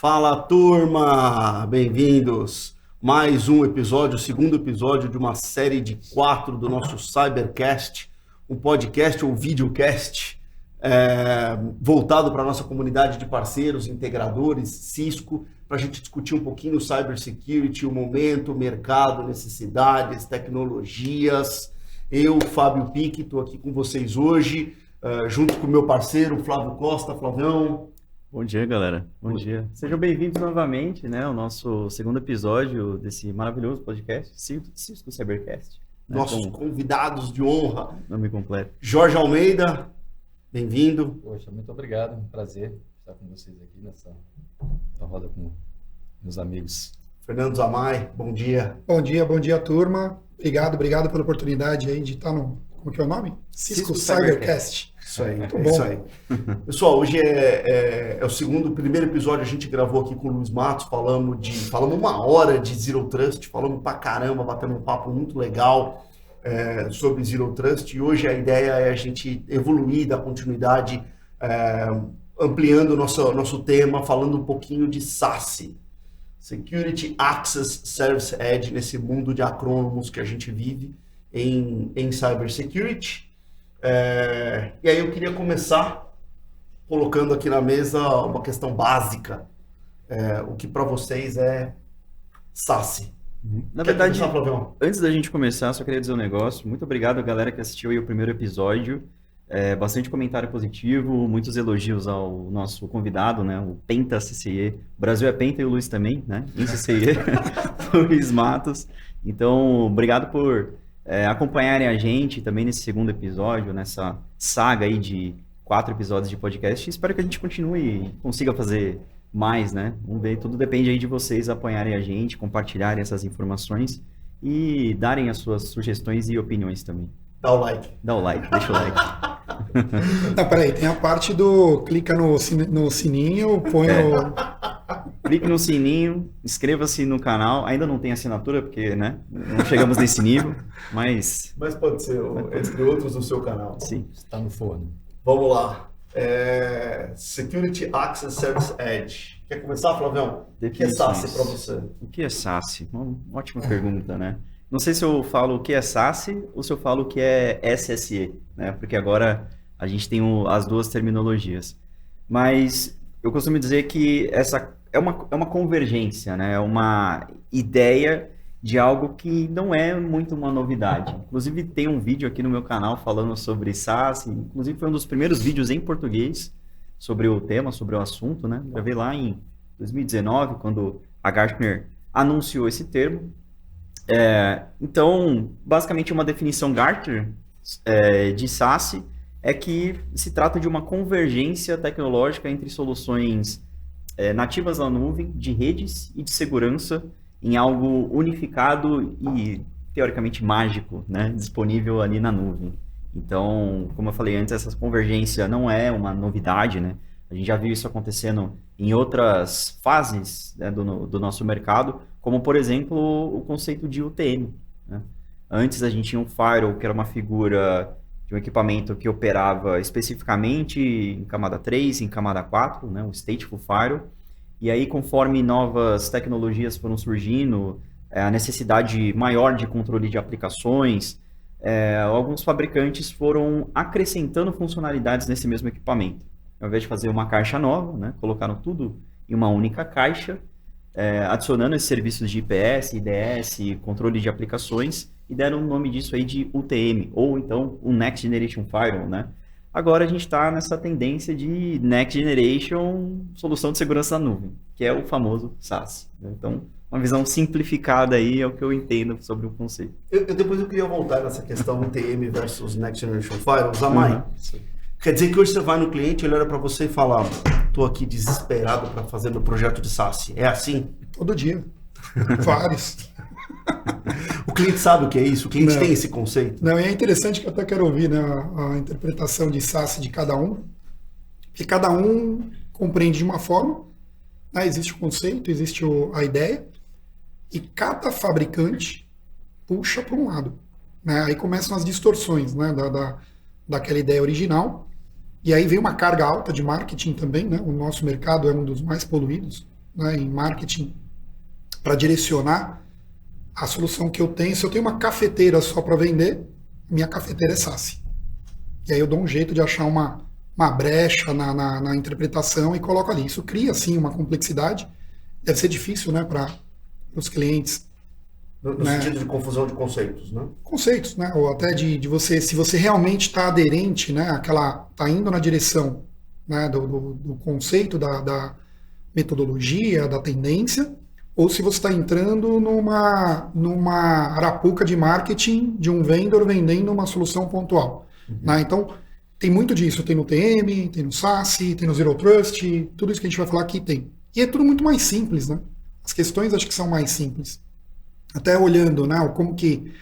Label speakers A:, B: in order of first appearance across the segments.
A: Fala, turma! Bem-vindos! Mais um episódio, o segundo episódio de uma série de 4 do nosso Cybercast, um podcast ou videocast voltado para a nossa comunidade de parceiros, integradores, Cisco, para a gente discutir um pouquinho o cybersecurity, o momento, o mercado, necessidades, tecnologias. Eu, Fábio Pique, estou aqui com vocês hoje, junto com o meu parceiro, Flávio Costa. Flavião.
B: Bom dia, galera. Bom dia. Sejam bem-vindos novamente, né, ao nosso segundo episódio desse maravilhoso podcast, Cisco Cybercast. Né,
A: Nossos convidados de honra.
B: Nome completo.
A: Jorge Almeida, bem-vindo.
C: Poxa, muito obrigado. Um prazer estar com vocês aqui nessa roda com meus amigos.
A: Fernando Zamay, bom dia.
D: Bom dia, turma. Obrigado pela oportunidade aí de estar no... Como que é o nome? Cisco Cybercast.
A: Isso aí,
D: muito
A: é
D: bom.
A: isso aí. Pessoal, hoje é o primeiro episódio, a gente gravou aqui com o Luiz Matos, falamos 1 hora de Zero Trust, falamos pra caramba, batemos um papo muito legal sobre Zero Trust, e hoje a ideia é a gente evoluir, dar continuidade, ampliando o nosso tema, falando um pouquinho de SASE, Security Access Service Edge, nesse mundo de acrônimos que a gente vive em cybersecurity. E aí eu queria começar colocando aqui na mesa uma questão básica. O que para vocês é SASE?
B: Na verdade, antes da gente começar, só queria dizer um negócio. Muito obrigado a galera que assistiu aí o primeiro episódio. Bastante comentário positivo, muitos elogios ao nosso convidado, né? O Penta CCE. O Brasil é Penta e o Luiz também, né? Em CCE, Luiz Matos. Então, obrigado por acompanharem a gente também nesse segundo episódio, nessa saga aí de 4 episódios de podcast. Espero que a gente continue e consiga fazer mais, né? Vamos ver, tudo depende aí de vocês apoiarem a gente, compartilharem essas informações e darem as suas sugestões e opiniões também.
A: Dá o like.
B: Dá o like, deixa o like.
D: Não, peraí, tem a parte do clica no sininho, põe o...
B: Clique no sininho, inscreva-se no canal. Ainda não tem assinatura, porque, né, não chegamos nesse nível, mas...
A: Mas pode ser, entre outros, do seu canal.
B: Sim.
C: Está no forno.
A: Vamos lá. Security Access Service Edge. Quer começar, Flavião? O que é SASE para você?
B: O que é SASE? Uma ótima pergunta, né? Não sei se eu falo o que é SASE ou se eu falo o que é SSE, né? Porque agora a gente tem as duas terminologias. Mas eu costumo dizer que essa é uma convergência, né? É uma ideia de algo que não é muito uma novidade. Inclusive tem um vídeo aqui no meu canal falando sobre SASE, inclusive foi um dos primeiros vídeos em português sobre o tema, sobre o assunto, né? Gravei lá em 2019, quando a Gartner anunciou esse termo. Então, basicamente uma definição Gartner de SASE é que se trata de uma convergência tecnológica entre soluções nativas na nuvem, de redes e de segurança em algo unificado e teoricamente mágico, né, disponível ali na nuvem. Então, como eu falei antes, essa convergência não é uma novidade, né? A gente já viu isso acontecendo em outras fases, né, do nosso mercado, como, por exemplo, o conceito de UTM. Né? Antes a gente tinha um firewall, que era uma figura de um equipamento que operava especificamente em camada 3, em camada 4, né, o Stateful Firewall. E aí, conforme novas tecnologias foram surgindo, a necessidade maior de controle de aplicações, alguns fabricantes foram acrescentando funcionalidades nesse mesmo equipamento. Ao invés de fazer uma caixa nova, né, colocaram tudo em uma única caixa, adicionando esses serviços de IPS, IDS, controle de aplicações, e deram o nome disso aí de UTM, ou então o Next Generation Firewall, né? Agora a gente está nessa tendência de Next Generation Solução de Segurança na Nuvem, que é o famoso SaaS. Né? Então, uma visão simplificada aí é o que eu entendo sobre o conceito.
A: Depois eu queria voltar nessa questão UTM versus Next Generation Firewall. Zamay, quer dizer que hoje você vai no cliente, ele olha para você e fala: estou aqui desesperado para fazer meu projeto de SASE. É assim?
D: Todo dia. Vários.
A: O cliente sabe o que é isso? O cliente tem esse conceito?
D: Não, e é interessante que eu até quero ouvir, né, a interpretação de SASE de cada um, porque cada um compreende de uma forma, né, existe o conceito, existe a ideia, e cada fabricante puxa para um lado. Né, aí começam as distorções, né, daquela ideia original, e aí vem uma carga alta de marketing também, né, o nosso mercado é um dos mais poluídos né, em marketing para direcionar a solução que eu tenho. Se eu tenho uma cafeteira só para vender, minha cafeteira é SaaS. E aí eu dou um jeito de achar uma brecha na interpretação e coloco ali. Isso cria, sim, uma complexidade. Deve ser difícil, né, para os clientes.
A: No sentido de confusão de conceitos, né?
D: Conceitos, né? Ou até de você, se você realmente está aderente, né? Está indo na direção, né, do conceito, da metodologia, da tendência, ou se você está entrando numa arapuca de marketing de um vendedor vendendo uma solução pontual. Né? Então, tem muito disso. Tem no TM, tem no SaaS, tem no Zero Trust, tudo isso que a gente vai falar aqui tem. E é tudo muito mais simples, né? As questões acho que são mais simples. Até olhando, né, como que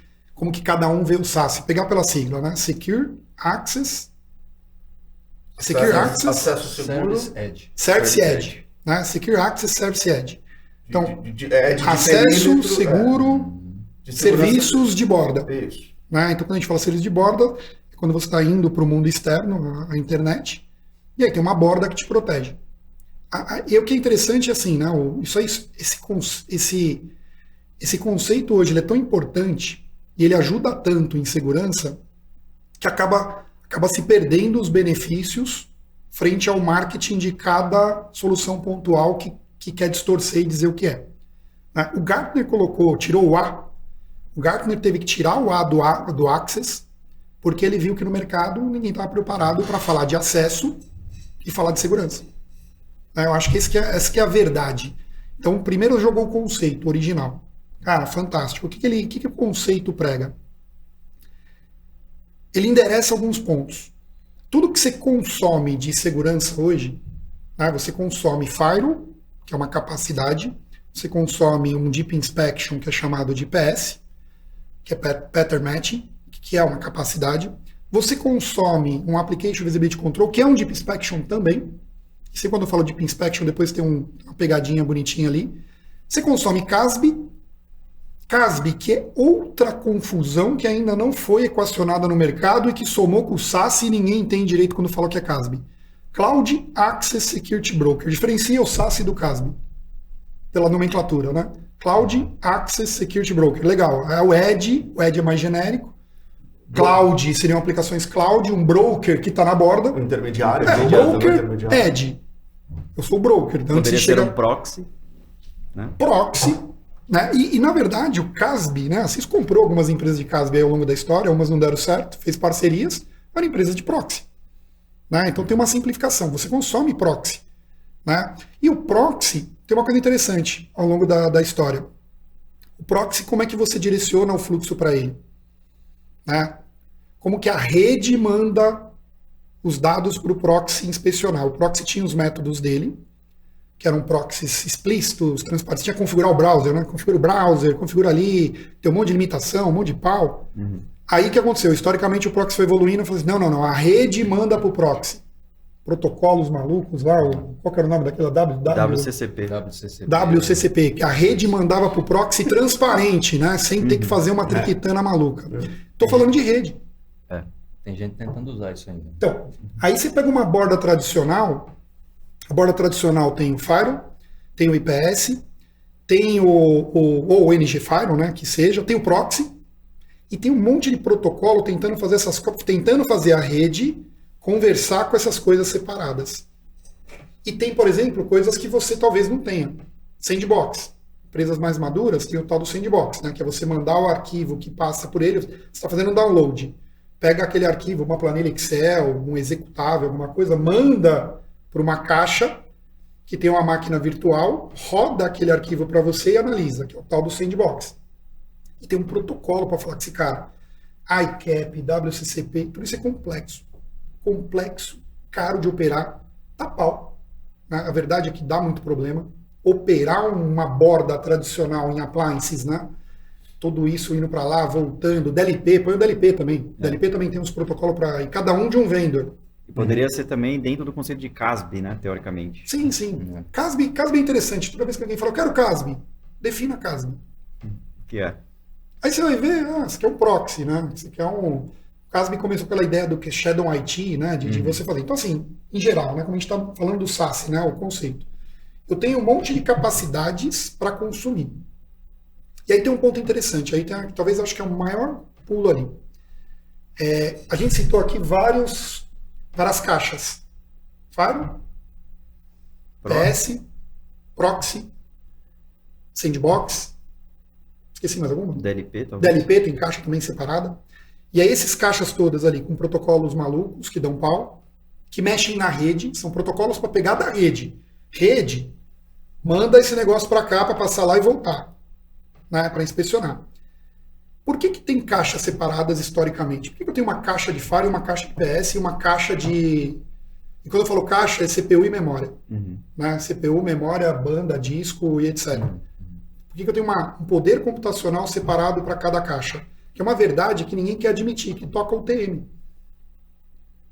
D: cada um vê o SaaS. Pegar pela sigla, né? Secure Access.
A: Acesso seguro.
D: Service Edge. Né? Secure Access Service Edge. Então,
A: de
D: acesso seguro,
A: de
D: serviços de borda.
A: Isso.
D: Né? Então, quando a gente fala serviço de borda, é quando você está indo para o mundo externo, a internet, e aí tem uma borda que te protege. E o que é interessante é assim, né? Esse conceito hoje ele é tão importante e ele ajuda tanto em segurança que acaba se perdendo os benefícios frente ao marketing de cada solução pontual que quer distorcer e dizer o que é. O Gartner tirou o A. O Gartner teve que tirar o A do Access porque ele viu que no mercado ninguém estava preparado para falar de acesso e falar de segurança. Eu acho que essa que é a verdade. Então, primeiro jogou o conceito original. Cara, fantástico. O que o conceito prega? Ele endereça alguns pontos. Tudo que você consome de segurança hoje, né, você consome firewall, que é uma capacidade, você consome um Deep Inspection, que é chamado de PS, que é Pattern Matching, que é uma capacidade. Você consome um Application Visibility Control, que é um Deep Inspection também. Você, quando eu falo Deep Inspection, depois tem uma pegadinha bonitinha ali. Você consome CASB, que é outra confusão que ainda não foi equacionada no mercado e que somou com o SaaS e ninguém entende direito quando fala que é CASB. Cloud Access Security Broker. Diferencia o SaaS do CASB, pela nomenclatura, né? Cloud Access Security Broker. Legal. É o Edge é mais genérico. Cloud seriam aplicações cloud, um broker que está na borda.
A: O intermediário.
D: Broker, Edge. Eu sou o broker. Então
B: poderia ser um proxy. Né?
D: Proxy. Né? E, na verdade, o CASB, né? A CIS comprou algumas empresas de CASB aí ao longo da história, algumas não deram certo, fez parcerias, eram empresas de proxy. Né? Então tem uma simplificação, você consome proxy. Né? E o proxy tem uma coisa interessante ao longo da história. O proxy, como é que você direciona o fluxo para ele? Né? Como que a rede manda os dados para o proxy inspecionar? O proxy tinha os métodos dele, que eram proxies explícitos, transparentes. Tinha que configurar o browser, né? Configura o browser, configura ali, tem um monte de limitação, um monte de pau. Uhum. Aí o que aconteceu? Historicamente o proxy foi evoluindo e falou assim, não, a rede manda para o proxy. Protocolos malucos lá, qual que era o nome daquela? WCCP, que a rede mandava para o proxy transparente, né? Sem ter que fazer uma triquitana maluca. Estou falando de rede.
C: Tem gente tentando usar isso ainda.
D: Então, aí você pega uma borda tradicional. A borda tradicional tem o Firewall, tem o IPS, tem o NG Firewall, né, que seja, tem o Proxy, e tem um monte de protocolo tentando fazer a rede conversar com essas coisas separadas. E tem, por exemplo, coisas que você talvez não tenha. Sandbox. Empresas mais maduras tem o tal do Sandbox, né, que é você mandar o arquivo que passa por ele, você está fazendo um download. Pega aquele arquivo, uma planilha Excel, um executável, alguma coisa, manda para uma caixa que tem uma máquina virtual, roda aquele arquivo para você e analisa, que é o tal do Sandbox. E tem um protocolo para falar com esse cara. ICAP, WCCP, tudo isso é complexo. Complexo, caro de operar, tá pau. A verdade é que dá muito problema. Operar uma borda tradicional em appliances, né? Tudo isso indo para lá, voltando, DLP, põe o DLP também. DLP também tem uns protocolos para... E cada um de um vendor.
B: Poderia ser também dentro do conceito de CASB, né, teoricamente.
D: Sim. CASB é interessante. Toda vez que alguém fala, eu quero CASB, defina CASB.
B: O que é?
D: Aí você vai ver, isso aqui é um proxy, né? Isso aqui é um... CASB começou pela ideia do que é Shadow IT, né? De você fazer. Então, assim, em geral, né? Como a gente está falando do SaaS, né? O conceito. eu tenho um monte de capacidades para consumir. E aí tem um ponto interessante, aí tem, talvez acho que é o maior pulo ali. A gente citou aqui várias caixas. Firewall, PS, Proxy, Sandbox, esqueci mais alguma?
B: DLP, talvez.
D: DLP tem caixa também separada. E aí esses caixas todas ali com protocolos malucos que dão pau, que mexem na rede, são protocolos para pegar da rede. Rede, manda esse negócio para cá para passar lá e voltar, né, para inspecionar. Por que tem caixas separadas historicamente? Por que eu tenho uma caixa de Firewall, uma caixa de PS e uma caixa de... E quando eu falo caixa, é CPU e memória. Né? CPU, memória, banda, disco e etc. Por que eu tenho um poder computacional separado para cada caixa? Que é uma verdade que ninguém quer admitir, que toca o TM.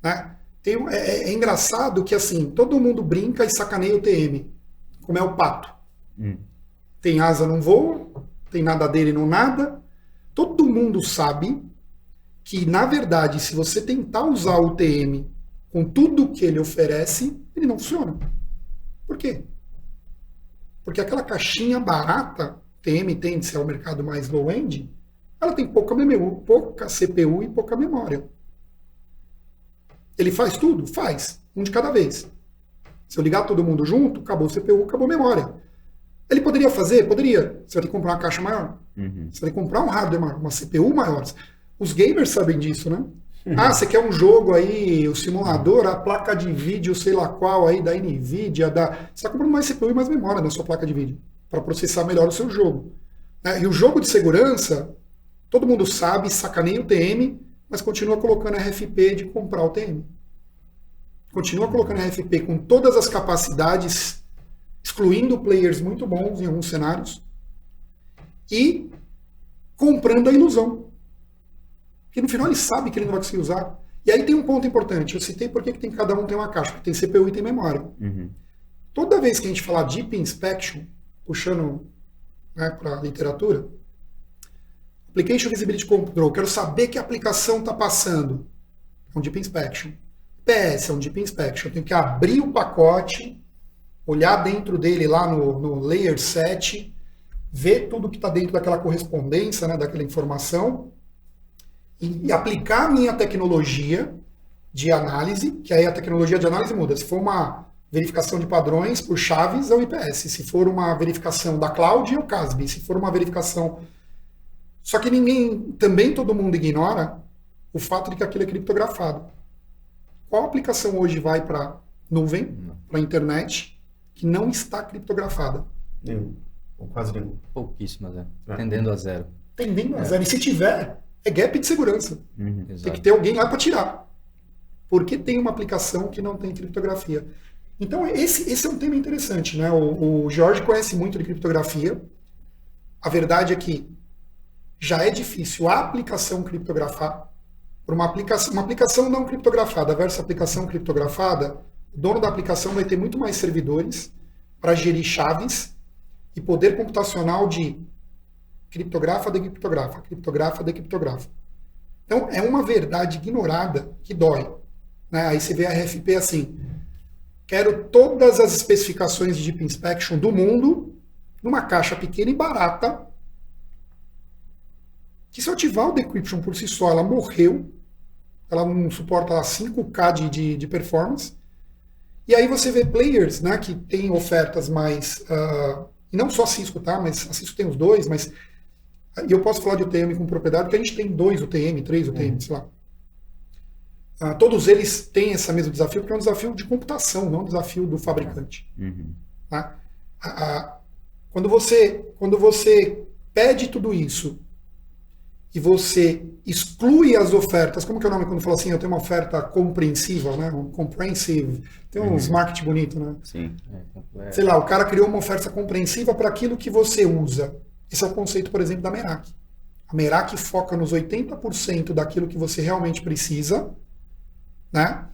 D: Né? É engraçado que assim, todo mundo brinca e sacaneia o TM, como é o pato. Tem asa, não voa, tem nada dele, não nada. Todo mundo sabe que, na verdade, se você tentar usar o TM com tudo que ele oferece, ele não funciona. Por quê? Porque aquela caixinha barata, TM tende a ser o mercado mais low-end, ela tem pouca CPU e pouca memória. Ele faz tudo? Faz. Um de cada vez. Se eu ligar todo mundo junto, acabou o CPU, acabou a memória. Ele poderia fazer? Poderia. Você vai ter que comprar uma caixa maior. Você vai ter que comprar um hardware maior, uma CPU maior. Os gamers sabem disso, né? Você quer um jogo aí, o simulador, a placa de vídeo, sei lá qual aí, da NVIDIA, você está comprando mais CPU e mais memória na sua placa de vídeo, para processar melhor o seu jogo. E o jogo de segurança, todo mundo sabe, sacaneia o TM, mas continua colocando RFP de comprar o TM. Continua colocando RFP com todas as capacidades, excluindo players muito bons em alguns cenários, e comprando a ilusão. Porque no final ele sabe que ele não vai conseguir usar. E aí tem um ponto importante. Eu citei porque que cada um tem uma caixa, porque tem CPU e tem memória. Toda vez que a gente falar Deep Inspection, puxando, né, para a literatura, Application Visibility Control, quero saber que a aplicação está passando. É um Deep Inspection. PS é um Deep Inspection. Eu tenho que abrir o pacote, olhar dentro dele lá no Layer 7, ver tudo que está dentro daquela correspondência, né, daquela informação, e aplicar a minha tecnologia de análise, que aí a tecnologia de análise muda. Se for uma verificação de padrões por chaves, é o IPS. Se for uma verificação da cloud, é o CASB. Se for uma verificação... Só que também todo mundo ignora o fato de que aquilo é criptografado. Qual aplicação hoje vai para nuvem, para internet, que não está criptografada?
A: Nenhum. Ou quase nenhum.
C: Pouquíssimas, tendendo a zero.
D: Tendendo a zero. E se tiver, é gap de segurança. Tem
C: Exato.
D: que ter alguém lá para tirar. Porque tem uma aplicação que não tem criptografia. Então, esse é um tema interessante, né? O Jorge conhece muito de criptografia. A verdade é que já é difícil a aplicação criptografar. Por uma aplicação não criptografada versus aplicação criptografada, o dono da aplicação vai ter muito mais servidores para gerir chaves e poder computacional de criptografa, decriptografa, criptografa, decriptografa. Então, é uma verdade ignorada que dói. Né? Aí você vê a RFP assim, quero todas as especificações de Deep Inspection do mundo numa caixa pequena e barata, que se eu ativar o Decryption por si só, ela morreu, ela não suporta 5K de performance, e aí você vê players, né, que tem ofertas mais, e não só a Cisco, tá? Mas a Cisco tem os dois, mas e eu posso falar de UTM com propriedade, porque a gente tem 2 UTM, 3 UTM, sei lá. Todos eles têm esse mesmo desafio, porque é um desafio de computação, não um desafio do fabricante. Tá? Quando você pede tudo isso e você exclui as ofertas, como que é o nome quando fala assim, eu tenho uma oferta compreensiva, né? Um comprehensive, tem uns marketing bonito, né?
B: Sim.
D: Sei lá, o cara criou uma oferta compreensiva para aquilo que você usa. Esse é o conceito, por exemplo, da Merak. A Merak foca nos 80% daquilo que você realmente precisa, né?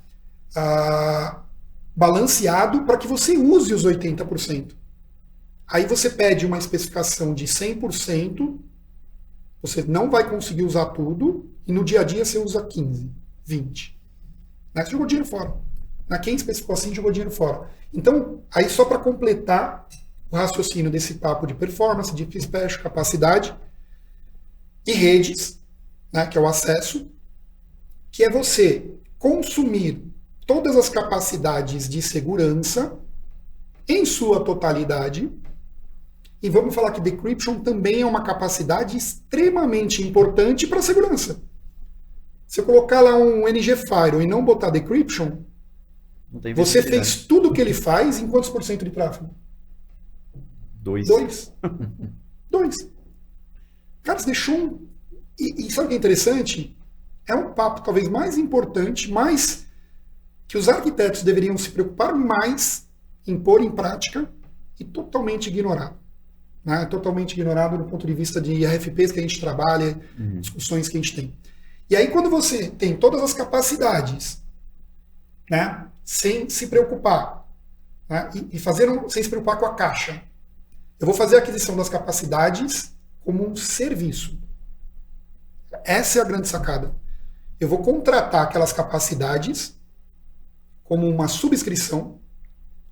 D: Balanceado para que você use os 80%. Aí você pede uma especificação de 100%, você não vai conseguir usar tudo, e no dia a dia você usa 15, 20. Né? Você jogou dinheiro fora. Quem especificou assim jogou dinheiro fora. Então, aí só para completar o raciocínio desse papo de performance, de special, capacidade e redes, né, que é o acesso, que é você consumir todas as capacidades de segurança em sua totalidade. E vamos falar que decryption também é uma capacidade extremamente importante para a segurança. Se eu colocar lá um NG-File e não botar decryption, você fez tudo o que ele faz em quantos % de tráfego?
B: 2.
D: 2. Cara, você deixou um... E sabe o que é interessante? É um papo talvez mais importante, mais que os arquitetos deveriam se preocupar mais em pôr em prática e totalmente ignorado. Né? Totalmente ignorado do ponto de vista de RFPs que a gente trabalha, discussões que a gente tem. E aí quando você tem todas as capacidades, né, sem se preocupar, né, sem se preocupar com a caixa, eu vou fazer a aquisição das capacidades como um serviço. Essa é a grande sacada. Eu vou contratar aquelas capacidades como uma subscrição,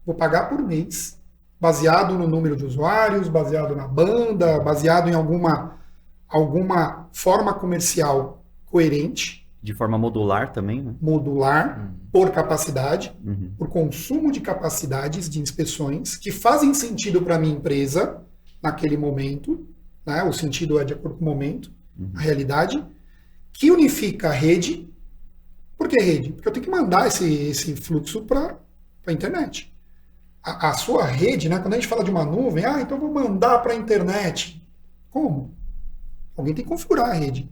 D: vou pagar por mês, baseado no número de usuários, baseado na banda, baseado em alguma forma comercial coerente.
B: De forma modular também, né?
D: Modular, por capacidade, por consumo de capacidades de inspeções que fazem sentido para a minha empresa naquele momento, né? O sentido é de acordo com o momento, a realidade, que unifica a rede. Por que rede? Porque eu tenho que mandar esse fluxo para a internet. A sua rede, né? Quando a gente fala de uma nuvem, então eu vou mandar para a internet. Como? Alguém tem que configurar a rede.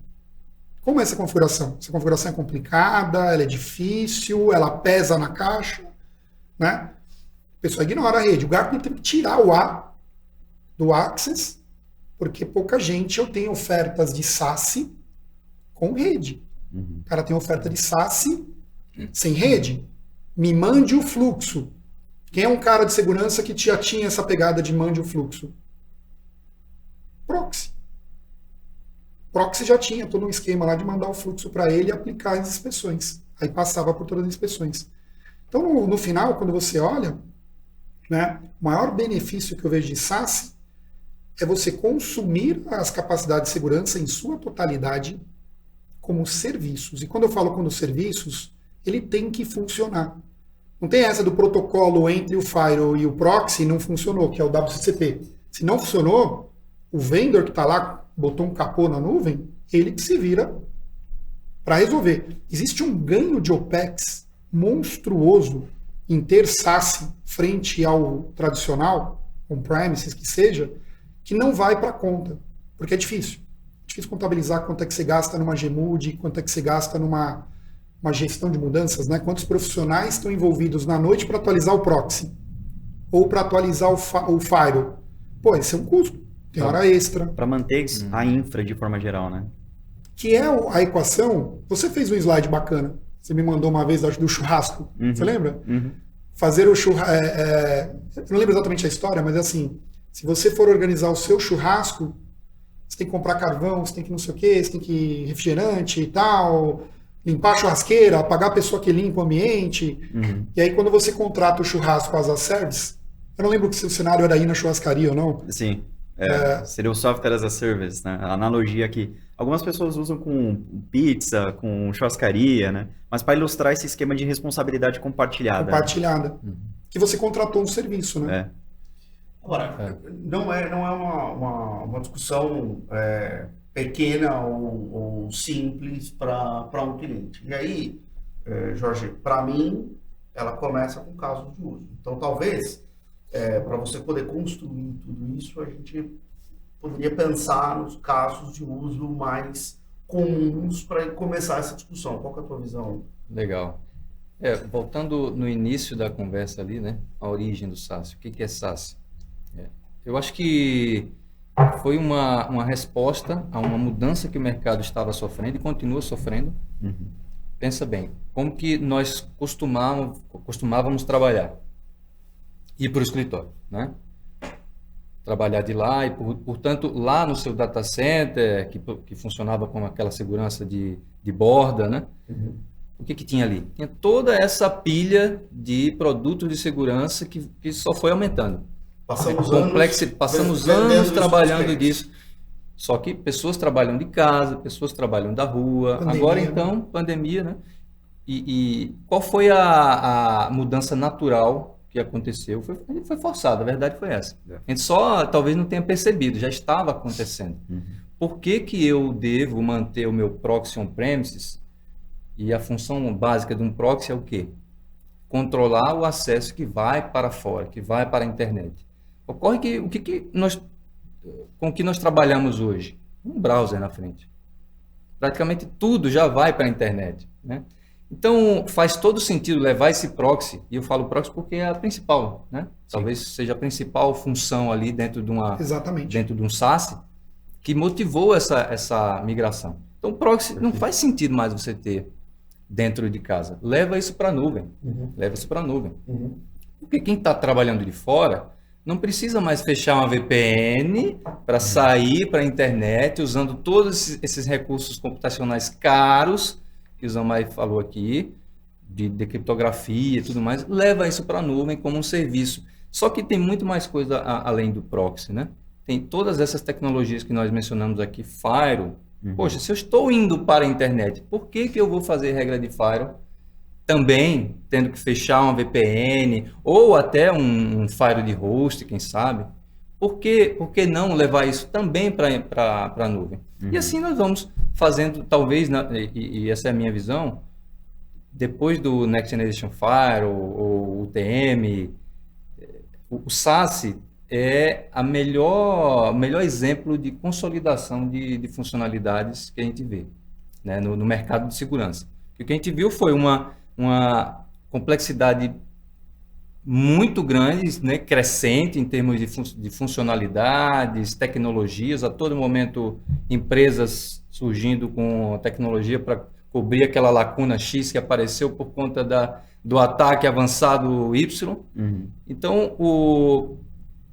D: Como é essa configuração? Essa configuração é complicada, ela é difícil, ela pesa na caixa, né? A pessoa ignora a rede. O Gartner tem que tirar o A do Access, porque pouca gente eu tenho ofertas de SaaS com rede. O cara tem oferta de SaaS sem rede. Me mande o fluxo. Quem é um cara de segurança que já tinha essa pegada de mande o fluxo? Proxy. Proxy já tinha todo um esquema lá de mandar o fluxo para ele e aplicar as inspeções. Aí passava por todas as inspeções. Então, no final, quando você olha, né, o maior benefício que eu vejo de SaaS é você consumir as capacidades de segurança em sua totalidade como serviços. E quando eu falo como serviços, ele tem que funcionar. Não tem essa do protocolo entre o firewall e o proxy não funcionou, que é o WCCP. Se não funcionou, o vendor que está lá, botou um capô na nuvem, ele que se vira para resolver. Existe um ganho de OPEX monstruoso em ter SaaS frente ao tradicional, on-premises que seja, que não vai para a conta, porque é difícil. É difícil contabilizar quanto é que você gasta numa GMUD, quanto é que você gasta numa gestão de mudanças, né? Quantos profissionais estão envolvidos na noite para atualizar o proxy ou para atualizar o firewall. Pô, esse é um custo. Tem hora extra.
B: Para manter a infra de forma geral, né?
D: Que é a equação. Você fez um slide bacana. Você me mandou uma vez, acho, do churrasco. Você lembra? Fazer o churrasco. Eu não lembro exatamente a história, mas é assim: se você for organizar o seu churrasco, você tem que comprar carvão, você tem que não sei o quê, você tem que refrigerante e tal, limpar a churrasqueira, pagar a pessoa que limpa o ambiente. E aí, quando você contrata o churrasco as a service, eu não lembro se o cenário era ir na churrascaria ou não.
B: Sim. Seria o software as a service, né? A analogia que algumas pessoas usam com pizza, com churrascaria, né? Mas para ilustrar esse esquema de responsabilidade compartilhada.
D: Compartilhada. Que você contratou um serviço, né?
A: Agora, não é uma discussão pequena ou simples para um cliente. E aí, Jorge, para mim, ela começa com casos de uso. Então, talvez, para você poder construir tudo isso, a gente poderia pensar nos casos de uso mais comuns para começar essa discussão. Qual que é a tua visão?
C: Legal. Voltando no início da conversa ali, né? A origem do SaaS. O que é SaaS? Eu acho que foi uma resposta a uma mudança que o mercado estava sofrendo e continua sofrendo. Pensa bem, como que nós costumávamos trabalhar? Ir para o escritório, né? Trabalhar de lá e, portanto, lá no seu data center, que funcionava com aquela segurança de borda, né? o que tinha ali? Tinha toda essa pilha de produtos de segurança que só foi aumentando. Passamos anos trabalhando disso. Só que pessoas trabalham de casa, pessoas trabalham da rua. Pandemia, agora, então, pandemia, né? E qual foi a mudança natural que aconteceu? Foi forçada, a verdade foi essa. A gente só talvez não tenha percebido, já estava acontecendo. Por que eu devo manter o meu proxy on-premises? E a função básica de um proxy é o quê? Controlar o acesso que vai para fora, que vai para a internet. Ocorre que com o que nós trabalhamos hoje? Um browser na frente. Praticamente tudo já vai para a internet, né? Então, faz todo sentido levar esse proxy, e eu falo proxy porque é a principal, né? Talvez seja a principal função ali dentro de um SaaS, que motivou essa migração. Então, proxy não faz sentido mais você ter dentro de casa. Leva isso para a nuvem. Leva isso para a nuvem. Porque quem está trabalhando de fora não precisa mais fechar uma VPN para sair para a internet usando todos esses recursos computacionais caros que o Zamay falou aqui, de criptografia e tudo mais. Leva isso para a nuvem como um serviço. Só que tem muito mais coisa além do proxy, né? Tem todas essas tecnologias que nós mencionamos aqui, Firewall. Poxa, se eu estou indo para a internet, por que eu vou fazer regra de Firewall também tendo que fechar uma VPN ou até um Firewall de host, quem sabe? Por que não levar isso também para a nuvem? E assim nós vamos fazendo, talvez, e essa é a minha visão, depois do Next Generation Firewall ou UTM, o SaaS é o melhor exemplo de consolidação de funcionalidades que a gente vê, né, no mercado de segurança. O que a gente viu foi uma complexidade muito grande, né, crescente em termos de funcionalidades, tecnologias, a todo momento empresas surgindo com tecnologia para cobrir aquela lacuna X que apareceu por conta do ataque avançado Y. Então,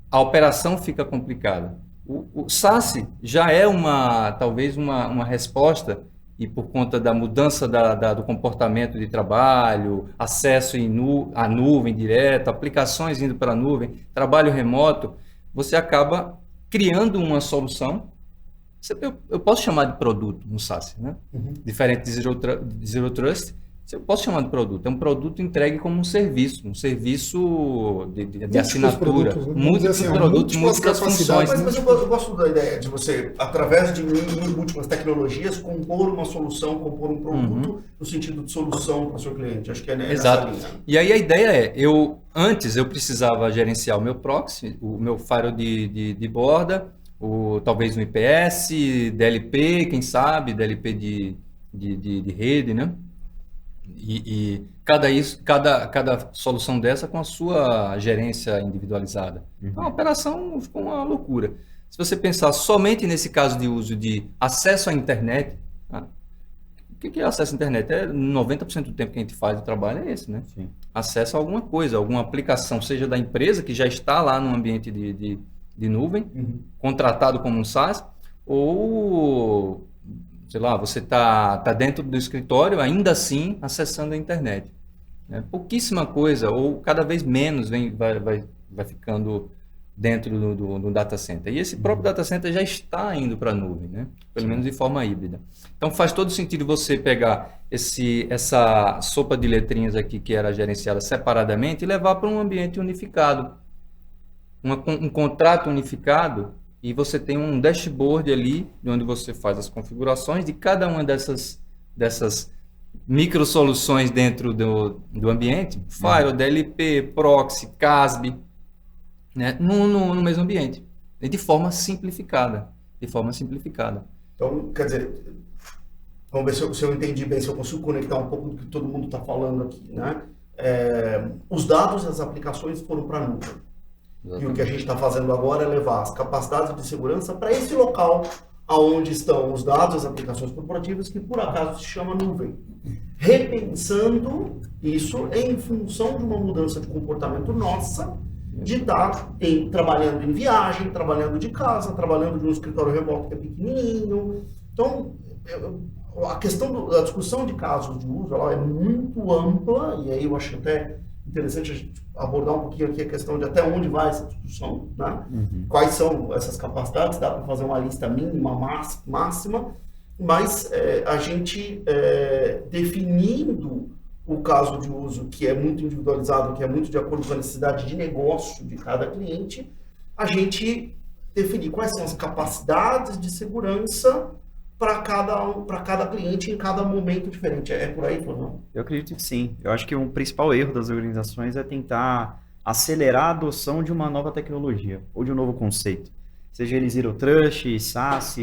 C: a operação fica complicada. O SaaS já é talvez uma resposta, e por conta da mudança do comportamento de trabalho, acesso à nuvem direta, aplicações indo para a nuvem, trabalho remoto, você acaba criando uma solução. Eu posso chamar de produto no SaaS, né? Diferente de Zero Trust, eu posso chamar de produto. É um produto entregue como um serviço de assinatura. Múltiplos produtos, múltiplas funções.
A: Mas eu gosto da ideia de você, através de múltiplas tecnologias, compor uma solução, compor um produto no sentido de solução para o seu cliente. Acho que é nessa linha.
C: E aí a ideia é, antes eu precisava gerenciar o meu proxy, o meu firewall de borda, talvez um IPS, DLP, quem sabe, DLP de rede, né? E cada solução dessa com a sua gerência individualizada. Então a operação ficou uma loucura. Se você pensar somente nesse caso de uso de acesso à internet, o que é acesso à internet? 90% do tempo que a gente faz o trabalho é esse, né? Sim. Acesso a alguma coisa, alguma aplicação, seja da empresa que já está lá no ambiente de nuvem, contratado como um SaaS, ou sei lá, você está dentro do escritório, ainda assim, acessando a internet. Né? Pouquíssima coisa, ou cada vez menos vai ficando dentro do data center. E esse próprio data center já está indo para a nuvem, né? Pelo menos de forma híbrida. Então faz todo sentido você pegar essa sopa de letrinhas aqui que era gerenciada separadamente e levar para um ambiente unificado. Um contrato unificado, e você tem um dashboard ali, onde você faz as configurações de cada uma dessas micro soluções dentro do ambiente, Firewall, DLP, Proxy, CASB, né, no mesmo ambiente, e de forma simplificada. Então,
A: quer dizer, vamos ver se eu entendi bem, se eu consigo conectar um pouco do que todo mundo está falando aqui, né? Os dados das aplicações foram para a nuvem. Exatamente. E o que a gente está fazendo agora é levar as capacidades de segurança para esse local onde estão os dados, as aplicações corporativas, que por acaso se chama nuvem. Repensando isso em função de uma mudança de comportamento nossa, de estar trabalhando em viagem, trabalhando de casa, trabalhando de um escritório remoto que é pequenininho. Então, a questão da discussão de casos de uso, ela é muito ampla, e aí eu acho até interessante a gente abordar um pouquinho aqui a questão de até onde vai essa discussão, né? Quais são essas capacidades, dá para fazer uma lista mínima, máxima, mas a gente definindo o caso de uso, que é muito individualizado, que é muito de acordo com a necessidade de negócio de cada cliente, a gente definir quais são as capacidades de segurança para cada cliente em cada momento diferente. É por aí, Flávio?
B: Eu acredito que sim. Eu acho que o principal erro das organizações é tentar acelerar a adoção de uma nova tecnologia ou de um novo conceito. Seja ele Zero Trust, SaaS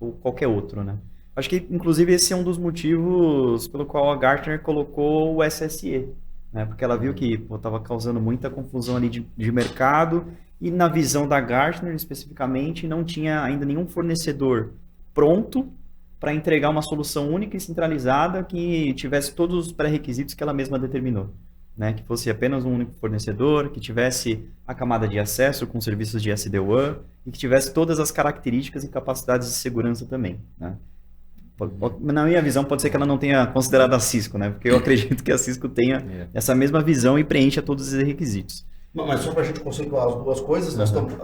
B: ou qualquer outro, né? Acho que, inclusive, esse é um dos motivos pelo qual a Gartner colocou o SSE, né? Porque ela viu que estava causando muita confusão ali de mercado e, na visão da Gartner, especificamente, não tinha ainda nenhum fornecedor pronto para entregar uma solução única e centralizada que tivesse todos os pré-requisitos que ela mesma determinou, né? Que fosse apenas um único fornecedor, que tivesse a camada de acesso com serviços de SD-WAN e que tivesse todas as características e capacidades de segurança também, né? Na minha visão, pode ser que ela não tenha considerado a Cisco, né? Porque eu acredito que a Cisco tenha essa mesma visão e preencha todos os requisitos.
A: Mas só para a gente conceituar as duas coisas, nós estamos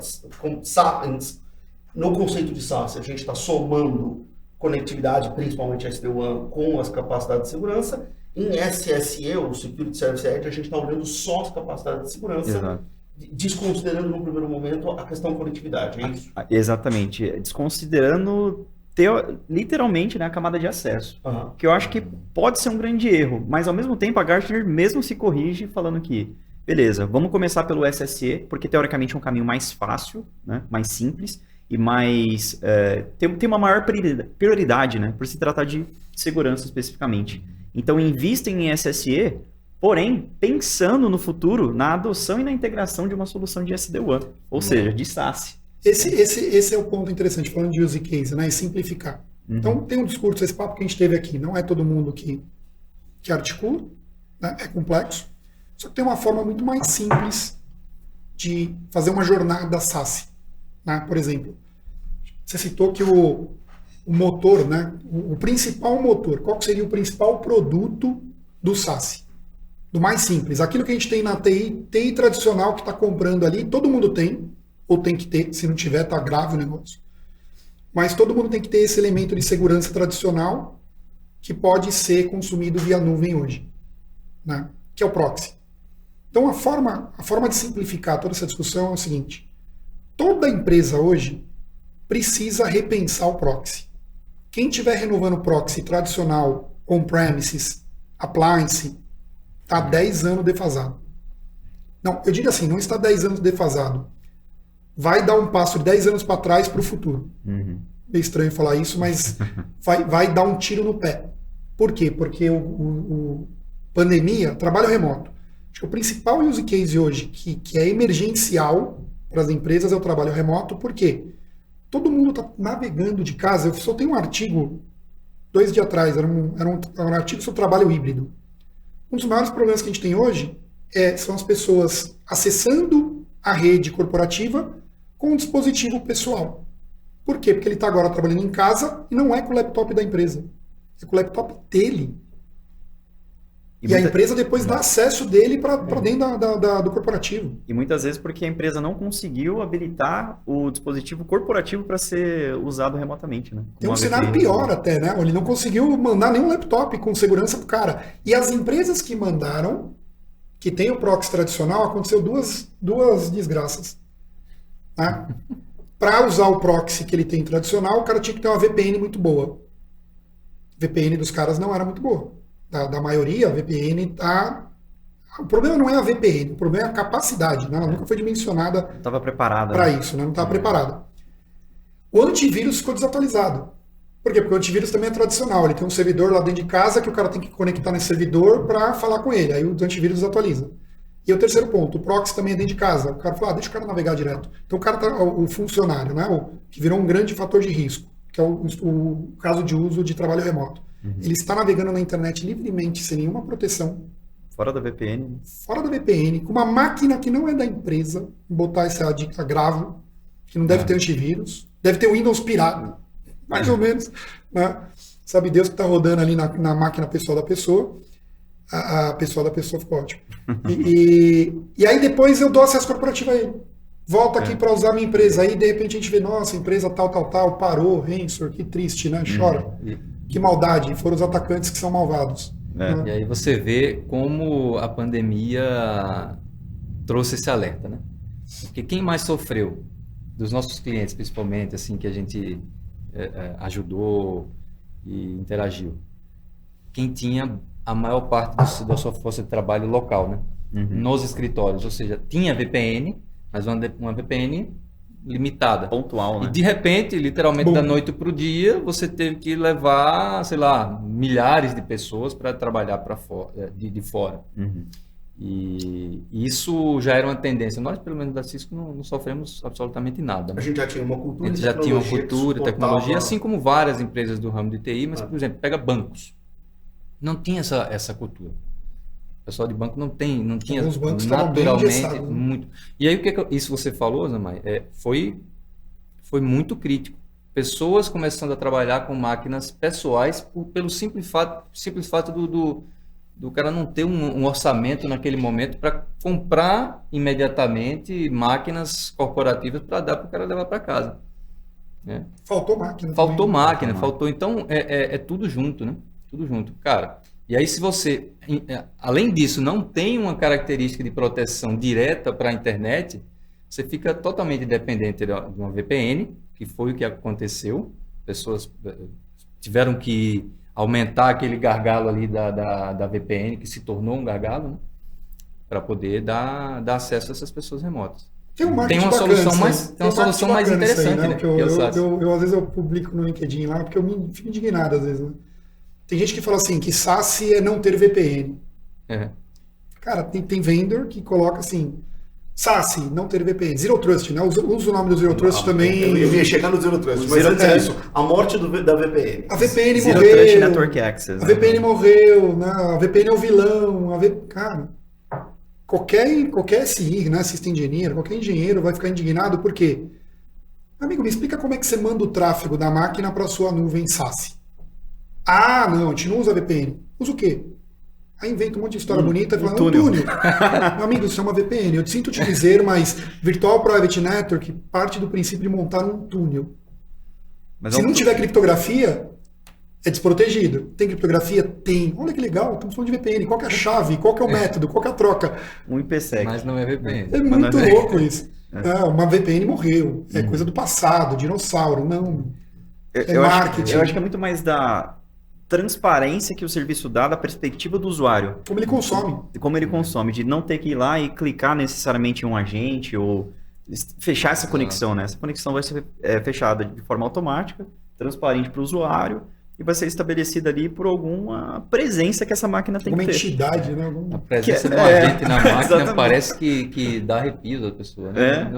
A: no conceito de SaaS, a gente está somando conectividade, principalmente SD-WAN, com as capacidades de segurança. Em SSE, ou Security Service Edge, a gente está olhando só as capacidades de segurança,
B: Exato.
A: Desconsiderando no primeiro momento a questão conectividade, é isso?
B: Exatamente. Desconsiderando literalmente, né, a camada de acesso. Que eu acho que pode ser um grande erro, mas ao mesmo tempo a Gartner mesmo se corrige falando que, beleza, vamos começar pelo SSE, porque teoricamente é um caminho mais fácil, né, mais simples, e mais tem uma maior prioridade, né, por se tratar de segurança especificamente. Então, invistem em SSE, porém, pensando no futuro, na adoção e na integração de uma solução de SD-WAN, ou seja, de SaaS.
D: Esse é o ponto interessante, falando de use case, né, e simplificar. Então, tem um discurso, esse papo que a gente teve aqui, não é todo mundo que articula, né, é complexo, só que tem uma forma muito mais simples de fazer uma jornada SaaS. Né? Por exemplo, você citou que o motor, né? O principal motor, qual que seria o principal produto do SaaS? Do mais simples, aquilo que a gente tem na TI tradicional que está comprando ali, todo mundo tem, ou tem que ter, se não tiver, está grave o negócio. Mas todo mundo tem que ter esse elemento de segurança tradicional que pode ser consumido via nuvem hoje, né? Que é o proxy. Então a forma de simplificar toda essa discussão é o seguinte: toda empresa hoje precisa repensar o proxy. Quem estiver renovando o proxy tradicional, on-premises, appliance, está 10 anos defasado. Não, eu digo assim, não está 10 anos defasado. Vai dar um passo de 10 anos para trás para o futuro. Meio estranho falar isso, mas vai dar um tiro no pé. Por quê? Porque o pandemia, trabalho remoto. Acho que o principal use case hoje, que é emergencial para as empresas, é o trabalho remoto. Por quê? Todo mundo está navegando de casa. Eu só tenho um artigo, 2 dias atrás, era um artigo sobre trabalho híbrido. Um dos maiores problemas que a gente tem hoje são as pessoas acessando a rede corporativa com um dispositivo pessoal. Por quê? Porque ele está agora trabalhando em casa e não é com o laptop da empresa. É com o laptop dele. E a empresa depois dá acesso dele para dentro do corporativo.
B: E muitas vezes porque a empresa não conseguiu habilitar o dispositivo corporativo para ser usado remotamente, né?
D: Tem um cenário pior até, né? Ele não conseguiu mandar nenhum laptop com segurança para o cara. E as empresas que mandaram, que tem o proxy tradicional, aconteceu duas desgraças. Né? Para usar o proxy que ele tem tradicional, o cara tinha que ter uma VPN muito boa. A VPN dos caras não era muito boa. Da maioria, a VPN está... O problema não é a VPN, o problema é a capacidade. Né? Ela nunca foi dimensionada para isso, né? Não estava preparada. O antivírus ficou desatualizado. Por quê? Porque o antivírus também é tradicional. Ele tem um servidor lá dentro de casa que o cara tem que conectar nesse servidor para falar com ele. Aí o antivírus desatualiza. E o terceiro ponto, o proxy também é dentro de casa. O cara fala, deixa o cara navegar direto. Então o cara o funcionário, né? Que virou um grande fator de risco, que é o caso de uso de trabalho remoto. Ele está navegando na internet livremente, sem nenhuma proteção.
B: Fora da VPN.
D: Fora da VPN, com uma máquina que não é da empresa. Botar essa dica grave, que não deve ter antivírus. Deve ter o Windows pirata, mais ou menos. né? Sabe Deus que está rodando ali na máquina pessoal da pessoa. A pessoal da pessoa ficou ótimo. E aí depois eu dou acesso corporativo a ele. Volto aqui para usar a minha empresa. Aí de repente a gente vê, nossa, empresa tal, parou, Rensor, que triste, né? Chora. Que maldade. Foram os atacantes que são malvados. Né?
C: E aí você vê como a pandemia trouxe esse alerta, né? Porque quem mais sofreu dos nossos clientes, principalmente, assim, que a gente ajudou e interagiu? Quem tinha a maior parte da sua força de trabalho local, né? Nos escritórios, ou seja, tinha VPN, mas uma VPN limitada.
B: Pontual, né?
C: E de repente, literalmente da noite para o dia, você teve que levar, sei lá, milhares de pessoas para trabalhar de fora. E isso já era uma tendência. Nós, pelo menos da Cisco, não sofremos absolutamente nada.
A: A gente já tinha uma cultura.
C: A gente já tinha uma cultura, tecnologia, assim como várias empresas do ramo de TI, mas, por exemplo, pega bancos. Não tinha essa cultura. O pessoal de banco não tinha
D: os bancos
C: naturalmente muito. E aí isso você falou, Zamay, foi muito crítico. Pessoas começando a trabalhar com máquinas pessoais pelo simples fato do cara não ter um orçamento naquele momento para comprar imediatamente máquinas corporativas para dar para o cara levar para casa. Né?
D: Faltou máquina.
C: Faltou máquina, faltou. Então é tudo junto, né? Tudo junto, cara. E aí, se você, além disso, não tem uma característica de proteção direta para a internet, você fica totalmente dependente de uma VPN, que foi o que aconteceu. Pessoas tiveram que aumentar aquele gargalo ali da VPN, que se tornou um gargalo, né? Para poder dar acesso a essas pessoas remotas.
D: Tem uma
C: solução mais interessante,
D: aí,
C: né?
D: Eu, às vezes eu publico no LinkedIn lá, porque eu fico indignado às vezes, né? Tem gente que fala assim, que SaaS é não ter VPN. Cara, tem vendor que coloca assim, SaaS, não ter VPN. Zero Trust, né? Usa o nome do Zero Trust também.
A: Eu ia chegar no Zero Trust, mas antes disso, a morte da VPN.
D: A VPN
B: Zero
D: morreu.
B: Trust Network Access.
D: A VPN morreu, né? A VPN é o vilão. Cara, qualquer SI, né? System Engineer, qualquer engenheiro vai ficar indignado, por quê? Amigo, me explica como é que você manda o tráfego da máquina para sua nuvem SaaS. Ah, não, a gente não usa VPN. Usa o quê? Aí inventa um monte de história bonita e fala, túnel. Meu amigo, isso é uma VPN. Eu sinto te dizer, mas Virtual Private Network parte do princípio de montar um túnel.
B: Mas
D: se não tiver criptografia, é desprotegido. Tem criptografia? Tem. Olha que legal, estamos falando de VPN. Qual que é a chave? Qual que é o método? Qual que é a troca?
B: Um IPsec.
C: Mas não é VPN.
D: É muito louco isso. Uma VPN morreu. É coisa do passado, dinossauro. Não. Marketing.
B: Eu acho que é muito mais da transparência que o serviço dá da perspectiva do usuário.
D: Como ele consome.
B: Como ele consome, de não ter que ir lá e clicar necessariamente em um agente ou fechar essa conexão, né? Essa conexão vai ser fechada de forma automática, transparente para o usuário e vai ser estabelecida ali por alguma presença que essa máquina tem que ter.
D: Uma entidade, né?
C: A presença do agente na máquina
B: exatamente.
C: Parece que dá arrepio da pessoa, né?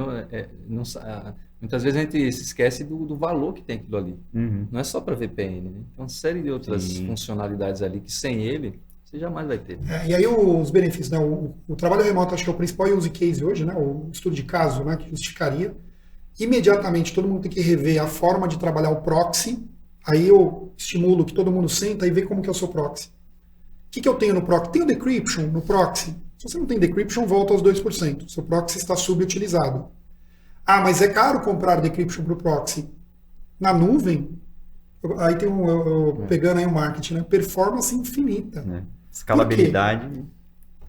C: Muitas vezes a gente se esquece do valor que tem aquilo ali. Não é só para VPN, né? Tem uma série de outras funcionalidades ali que sem ele, você jamais vai ter.
D: E aí os benefícios, né? O trabalho remoto acho que é o principal use case hoje, né? O estudo de caso, né? Que justificaria. Imediatamente todo mundo tem que rever a forma de trabalhar o proxy. Aí eu estimulo que todo mundo senta e vê como que é o seu proxy. O que eu tenho no proxy? Tenho decryption no proxy. Se você não tem decryption, volta aos 2%. Seu proxy está subutilizado. Ah, mas é caro comprar decryption para o proxy. Na nuvem, aí tem pegando aí o marketing, né? Performance infinita.
B: Escalabilidade.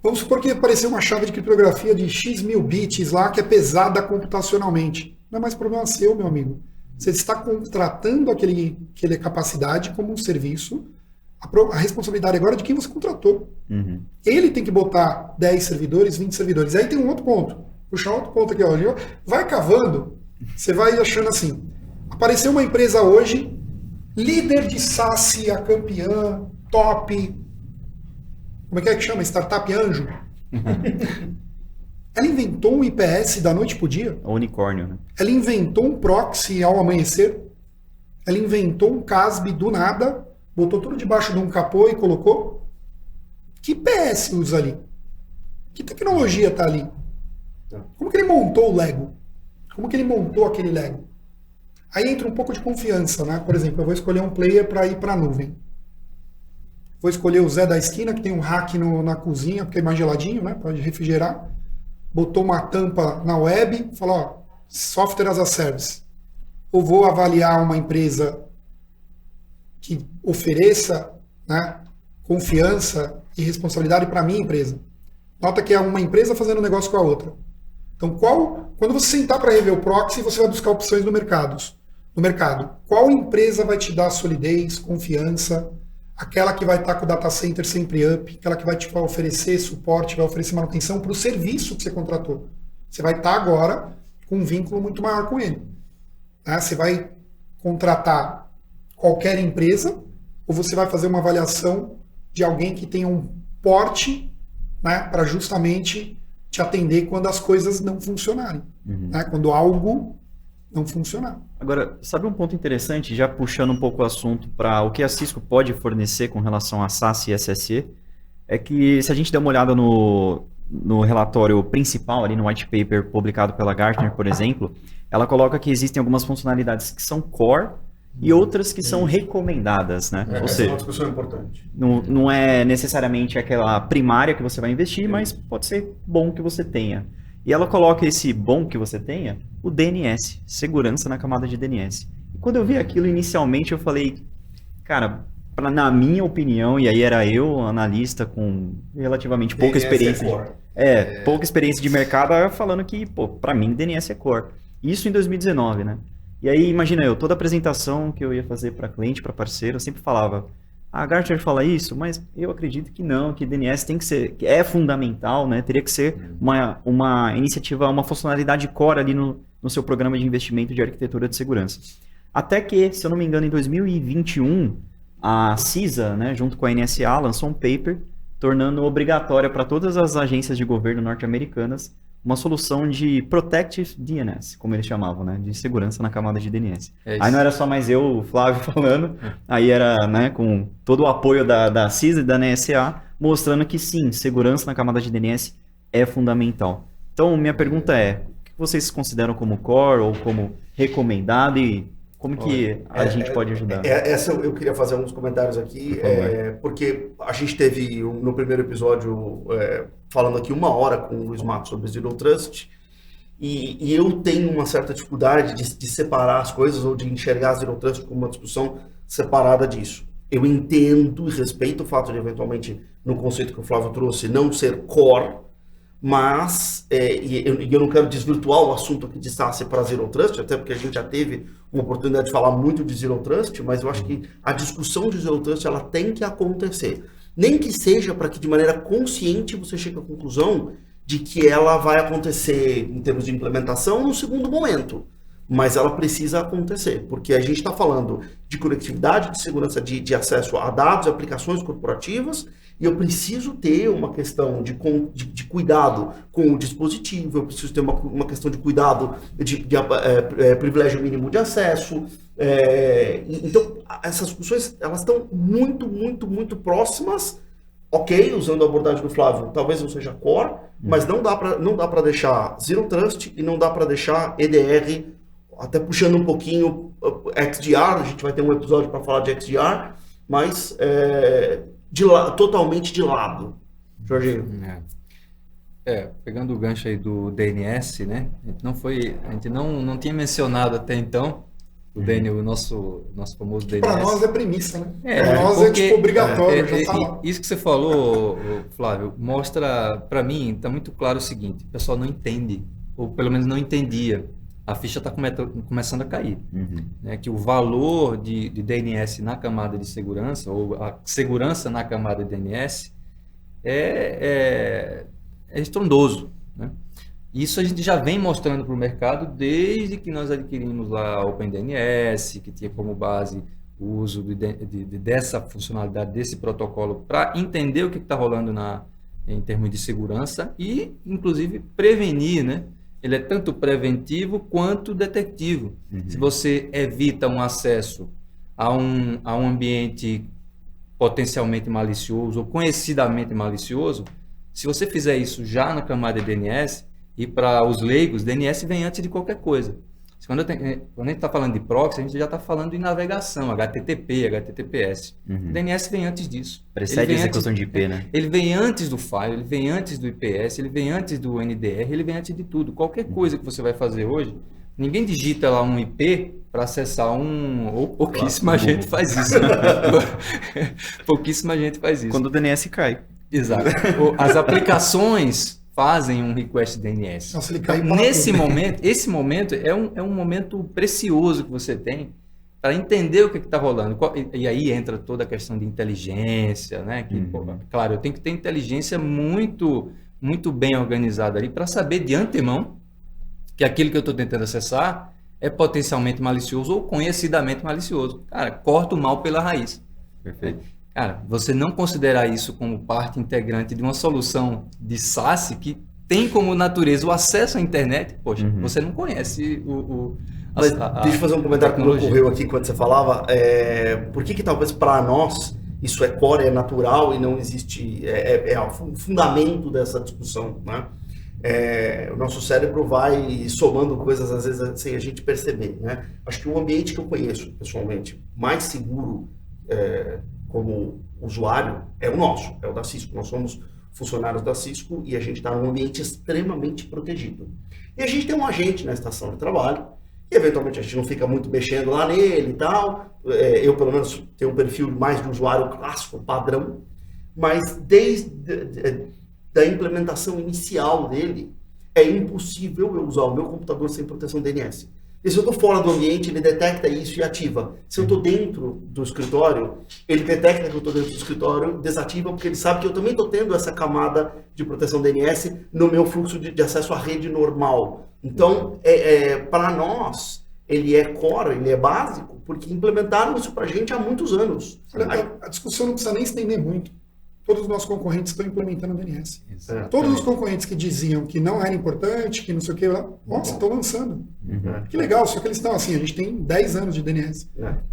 D: Vamos supor que apareceu uma chave de criptografia de X mil bits lá, que é pesada computacionalmente. Não é mais problema seu, meu amigo. Você está contratando aquela capacidade como um serviço. A responsabilidade agora é de quem você contratou. Ele tem que botar 10 servidores, 20 servidores. Aí tem um outro ponto. Puxar outro ponto aqui, ó. Vai cavando, você vai achando assim. Apareceu uma empresa hoje, líder de SaaS, a campeã, top. Como é que chama? Startup Anjo. Ela inventou um IPS da noite pro dia.
B: O unicórnio, né?
D: Ela inventou um proxy ao amanhecer. Ela inventou um CASB do nada, botou tudo debaixo de um capô e colocou. Que IPS usa ali? Que tecnologia tá ali? Como que ele montou o Lego? Como que ele montou aquele Lego? Aí entra um pouco de confiança, né? Por exemplo, eu vou escolher um player para ir para a nuvem. Vou escolher o Zé da esquina, que tem um rack na cozinha, porque é mais geladinho, né? Pode refrigerar. Botou uma tampa na web, falou, ó, software as a service. Ou vou avaliar uma empresa que ofereça, né, confiança e responsabilidade para a minha empresa. Nota que é uma empresa fazendo negócio com a outra. Então, quando você sentar para rever o proxy, você vai buscar opções no mercado. Qual empresa vai te dar solidez, confiança, aquela que vai estar com o data center sempre up, aquela que vai te oferecer suporte, vai oferecer manutenção para o serviço que você contratou. Você vai estar agora com um vínculo muito maior com ele. Né? Você vai contratar qualquer empresa ou você vai fazer uma avaliação de alguém que tenha um porte, né, para justamente te atender quando as coisas não funcionarem, né? Quando algo não funcionar.
B: Agora, sabe um ponto interessante, já puxando um pouco o assunto para o que a Cisco pode fornecer com relação a SaaS e SSE, é que se a gente der uma olhada no relatório principal, ali no white paper publicado pela Gartner, por exemplo, ela coloca que existem algumas funcionalidades que são core e outras que são recomendadas, né? Ou
A: Essa
B: seja,
A: é uma discussão importante.
B: não é necessariamente aquela primária que você vai investir, mas pode ser bom que você tenha. E ela coloca esse bom que você tenha, o DNS, segurança na camada de DNS. E quando eu vi aquilo inicialmente, eu falei, cara, na minha opinião, e aí era eu, analista com relativamente pouca experiência. Pouca experiência de mercado, falando que, pô, pra mim DNS é core. Isso em 2019, né? E aí, imagina eu, toda apresentação que eu ia fazer para cliente, para parceiro, eu sempre falava, a Gartner fala isso, mas eu acredito que não, que DNS tem que ser, que é fundamental, né? Teria que ser uma iniciativa, uma funcionalidade core ali no seu programa de investimento de arquitetura de segurança. Até que, se eu não me engano, em 2021, a CISA, né, junto com a NSA, lançou um paper tornando obrigatória para todas as agências de governo norte-americanas uma solução de Protective DNS, como eles chamavam, né? De segurança na camada de DNS. Aí não era só mais eu, o Flávio, falando, aí era, né, com todo o apoio da CISA e da NSA, mostrando que sim, segurança na camada de DNS é fundamental. Então, minha pergunta é, o que vocês consideram como core ou como recomendado e como que a gente pode ajudar?
A: Essa eu queria fazer alguns comentários aqui, porque a gente teve no primeiro episódio falando aqui 1 hora com o Luiz Matos sobre Zero Trust, e eu tenho uma certa dificuldade de separar as coisas ou de enxergar Zero Trust como uma discussão separada disso. Eu entendo e respeito o fato de, eventualmente, no conceito que o Flávio trouxe, não ser core, mas eu não quero desvirtuar o assunto aqui de SaaS para Zero Trust, até porque a gente já teve uma oportunidade de falar muito de Zero Trust, mas eu acho que a discussão de Zero Trust ela tem que acontecer. Nem que seja para que de maneira consciente você chegue à conclusão de que ela vai acontecer em termos de implementação no segundo momento. Mas ela precisa acontecer, porque a gente está falando de conectividade, de segurança de acesso a dados, aplicações corporativas, e eu preciso ter uma questão de cuidado com o dispositivo, eu preciso ter uma questão de cuidado de privilégio mínimo de acesso. Então, essas discussões elas estão muito, muito, muito próximas. Ok, usando a abordagem do Flávio, talvez não seja core, mas não dá para deixar Zero Trust e não dá para deixar EDR, até puxando um pouquinho XDR, a gente vai ter um episódio para falar de XDR, mas totalmente de lado. Jorginho.
C: Pegando o gancho aí do DNS, né? A gente não tinha mencionado até então o DNS, o nosso famoso DNS.
D: Para nós é premissa, né? Para nós é tipo obrigatório, já tá lá.
C: Isso que você falou, Flávio, mostra, para mim, está muito claro o seguinte: o pessoal não entende, ou pelo menos não entendia. A ficha está começando a cair. Né? Que o valor de DNS na camada de segurança, ou a segurança na camada de DNS, é estrondoso. Né? Isso a gente já vem mostrando para o mercado desde que nós adquirimos lá a OpenDNS, que tinha como base o uso dessa funcionalidade, desse protocolo, para entender o que está rolando em termos de segurança e, inclusive, prevenir, né? Ele é tanto preventivo quanto detectivo. Se você evita um acesso a um ambiente potencialmente malicioso ou conhecidamente malicioso, se você fizer isso já na camada de DNS, e para os leigos, DNS vem antes de qualquer coisa. Quando a gente está falando de proxy, a gente já está falando de navegação, HTTP, HTTPS. O DNS vem antes disso.
B: Precede a execução de IP, né?
C: Ele vem antes do file, ele vem antes do IPS, ele vem antes do NDR, ele vem antes de tudo. Qualquer coisa que você vai fazer hoje, ninguém digita lá um IP para acessar ou pouquíssima gente faz isso. Pouquíssima gente faz isso.
B: Quando o DNS cai.
C: Exato. As aplicações fazem um request DNS.
D: Nossa, ele cai
C: Então, esse momento é um momento precioso que você tem para entender o que está rolando. E aí entra toda a questão de inteligência, né? Que, claro, eu tenho que ter inteligência muito, muito bem organizada ali para saber de antemão que aquilo que eu estou tentando acessar é potencialmente malicioso ou conhecidamente malicioso. Cara, corta o mal pela raiz.
B: Perfeito.
C: Cara, você não considerar isso como parte integrante de uma solução de SaaS que tem como natureza o acesso à internet, poxa, você não conhece
A: Deixa eu fazer um comentário que me ocorreu aqui quando você falava. Por que talvez para nós isso é core, é natural e não existe, é o fundamento dessa discussão, né? O nosso cérebro vai somando coisas às vezes sem a gente perceber, né? Acho que o ambiente que eu conheço pessoalmente mais seguro como usuário é o nosso, é o da Cisco. Nós somos funcionários da Cisco e a gente está num ambiente extremamente protegido. E a gente tem um agente na estação de trabalho e eventualmente a gente não fica muito mexendo lá nele e tal. Eu pelo menos tenho um perfil mais de usuário clássico, padrão, mas desde da implementação inicial dele é impossível eu usar o meu computador sem proteção DNS. E se eu estou fora do ambiente, ele detecta isso e ativa. Se eu estou dentro do escritório, ele detecta que eu estou dentro do escritório, desativa, porque ele sabe que eu também estou tendo essa camada de proteção DNS no meu fluxo de acesso à rede normal. Então, para nós, ele é core, ele é básico, porque implementaram isso para a gente há muitos anos.
D: Olha, a discussão não precisa nem estender muito. Todos os nossos concorrentes estão implementando o DNS. Todos os concorrentes que diziam que não era importante, que não sei o que, nossa, estão lançando. Que legal, só que eles estão assim, a gente tem 10 anos de DNS,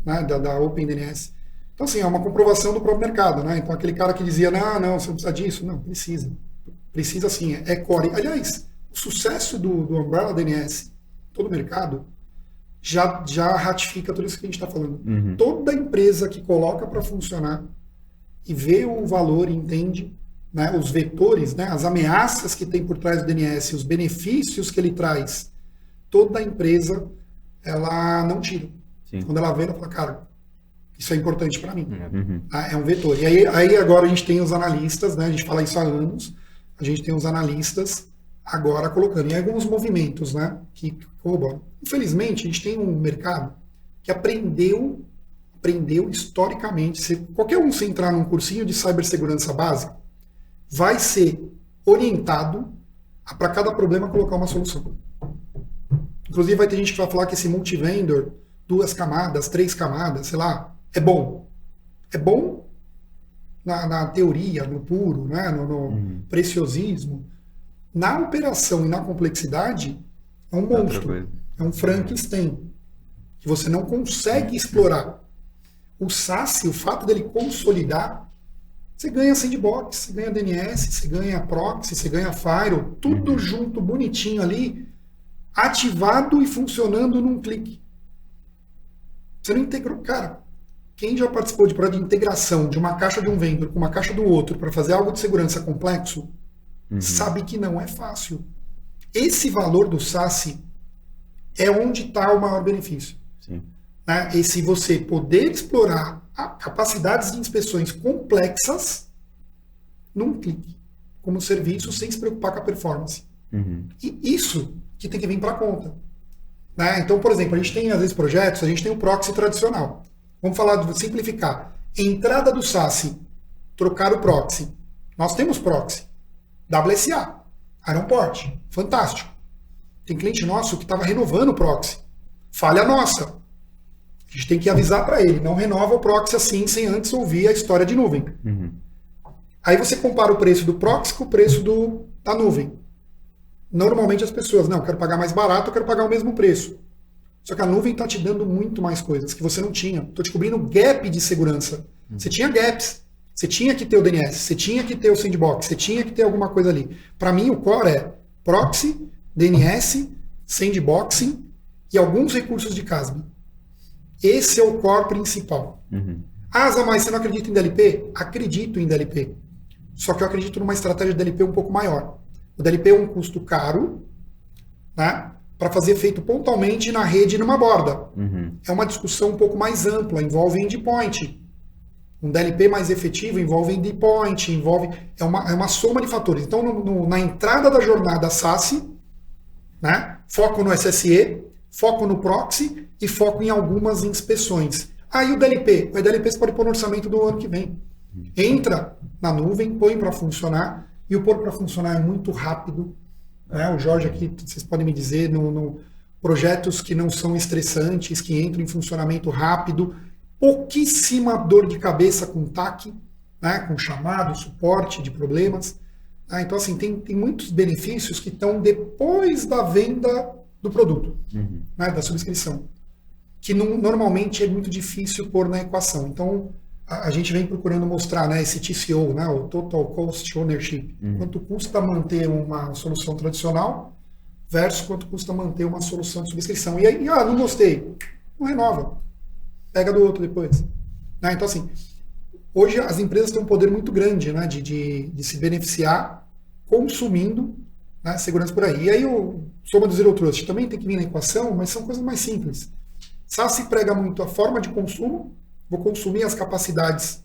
D: né, da OpenDNS. Então, assim, é uma comprovação do próprio mercado, né? Então, aquele cara que dizia, não, você não precisa disso. Não, precisa. Precisa sim, é core. Aliás, o sucesso do Umbrella DNS, todo o mercado, já ratifica tudo isso que a gente está falando. Toda empresa que coloca para funcionar e vê o valor e entende, né, os vetores, né, as ameaças que tem por trás do DNS, os benefícios que ele traz, toda empresa, ela não tira. Sim. Quando ela vê, ela fala, cara, isso é importante para mim. É um vetor. E aí agora a gente tem os analistas, né, a gente fala isso há anos, a gente tem os analistas agora colocando. E alguns movimentos, né, que corroboram. Infelizmente, a gente tem um mercado que aprendeu historicamente, qualquer um se entrar num cursinho de cibersegurança básica, vai ser orientado a para cada problema colocar uma solução. Inclusive vai ter gente que vai falar que esse multivendor, 2 camadas, 3 camadas, sei lá, é bom. É bom na teoria, no puro, né, no preciosismo. Na operação e na complexidade, é um monstro. É um Frankenstein que você não consegue explorar. O SaaS, o fato dele consolidar, você ganha sandbox, você ganha DNS, você ganha proxy, você ganha firewall, tudo junto, bonitinho ali, ativado e funcionando num clique. Você não integrou. Cara, quem já participou de projeto de integração de uma caixa de um vendor com uma caixa do outro para fazer algo de segurança complexo, sabe que não é fácil. Esse valor do SaaS é onde está o maior benefício. Sim. E se você poder explorar capacidades de inspeções complexas num clique, como serviço, sem se preocupar com a performance. E isso que tem que vir para a conta. Então, por exemplo, a gente tem, às vezes, projetos, a gente tem o proxy tradicional. Vamos falar de simplificar. Entrada do SaaS, trocar o proxy. Nós temos proxy. WSA, Ironport, fantástico. Tem cliente nosso que estava renovando o proxy. Falha nossa. A gente tem que avisar para ele, não renova o proxy assim, sem antes ouvir a história de nuvem. Aí você compara o preço do proxy com o preço da nuvem. Normalmente as pessoas, não, eu quero pagar mais barato, eu quero pagar o mesmo preço. Só que a nuvem está te dando muito mais coisas que você não tinha. Estou te cobrindo gap de segurança. Você tinha gaps. Você tinha que ter o DNS, você tinha que ter o sandbox, você tinha que ter alguma coisa ali. Para mim, o core é proxy, DNS, sandboxing e alguns recursos de CASB. Esse é o core principal. Ah, Zé, mas você não acredita em DLP? Acredito em DLP. Só que eu acredito numa estratégia de DLP um pouco maior. O DLP é um custo caro, né, para fazer feito pontualmente na rede e numa borda. É uma discussão um pouco mais ampla, envolve endpoint. Um DLP mais efetivo envolve endpoint, é uma soma de fatores. Então, na entrada da jornada SASE, né, foco no SSE, foco no proxy e foco em algumas inspeções. Aí o DLP você pode pôr no orçamento do ano que vem. Entra na nuvem, põe para funcionar, e o pôr para funcionar é muito rápido. Né? O Jorge aqui, vocês podem me dizer, no projetos que não são estressantes, que entram em funcionamento rápido, pouquíssima dor de cabeça com TAC, né? Com chamado, suporte de problemas. Então, assim, tem muitos benefícios que estão depois da venda do produto, né? Da subscrição, que normalmente é muito difícil pôr na equação. Então, a gente vem procurando mostrar, né, esse TCO, né, o Total Cost Ownership, quanto custa manter uma solução tradicional versus quanto custa manter uma solução de subscrição. E aí, não gostei, não renova, pega do outro depois. Né? Então, assim, hoje as empresas têm um poder muito grande, né, de se beneficiar consumindo, né, segurança por aí. E aí o soma do Zero Trust também tem que vir na equação, mas são coisas mais simples. SaaS prega muito a forma de consumo. Vou consumir as capacidades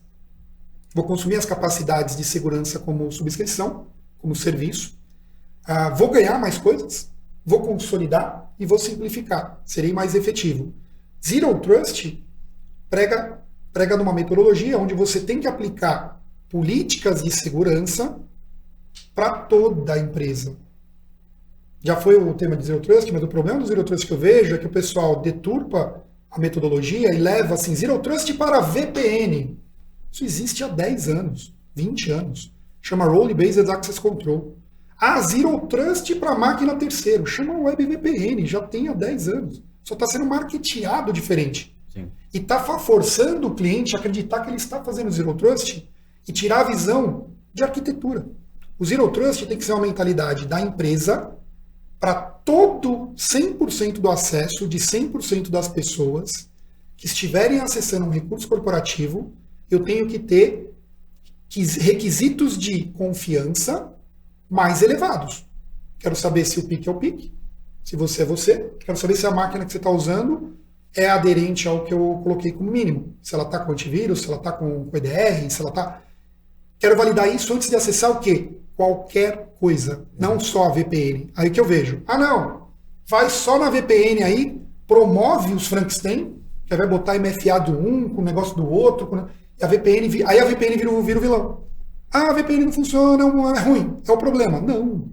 D: de segurança como subscrição, como serviço. Vou ganhar mais coisas, vou consolidar e vou simplificar. Serei mais efetivo. Zero Trust prega numa metodologia onde você tem que aplicar políticas de segurança para toda a empresa. Já foi o tema de Zero Trust, mas o problema do Zero Trust que eu vejo é que o pessoal deturpa a metodologia e leva assim, Zero Trust para VPN. Isso existe há 10 anos, 20 anos. Chama Role Based Access Control. Zero Trust para máquina terceiro. Chama Web VPN, já tem há 10 anos. Só está sendo marketeado diferente.
B: Sim.
D: E está forçando o cliente a acreditar que ele está fazendo Zero Trust e tirar a visão de arquitetura. O Zero Trust tem que ser uma mentalidade da empresa para todo 100% do acesso de 100% das pessoas que estiverem acessando um recurso corporativo, eu tenho que ter requisitos de confiança mais elevados. Quero saber se o PIC é o PIC, se você é você. Quero saber se a máquina que você está usando é aderente ao que eu coloquei como mínimo. Se ela está com antivírus, se ela está com EDR, se ela está... Quero validar isso antes de acessar o quê? Qualquer coisa, não só a VPN. Aí que eu vejo, não, vai só na VPN aí, promove os Frankenstein, que vai botar MFA de um com o negócio do outro, e a VPN, aí a VPN vira o vilão. A VPN não funciona, é ruim, é o problema. Não,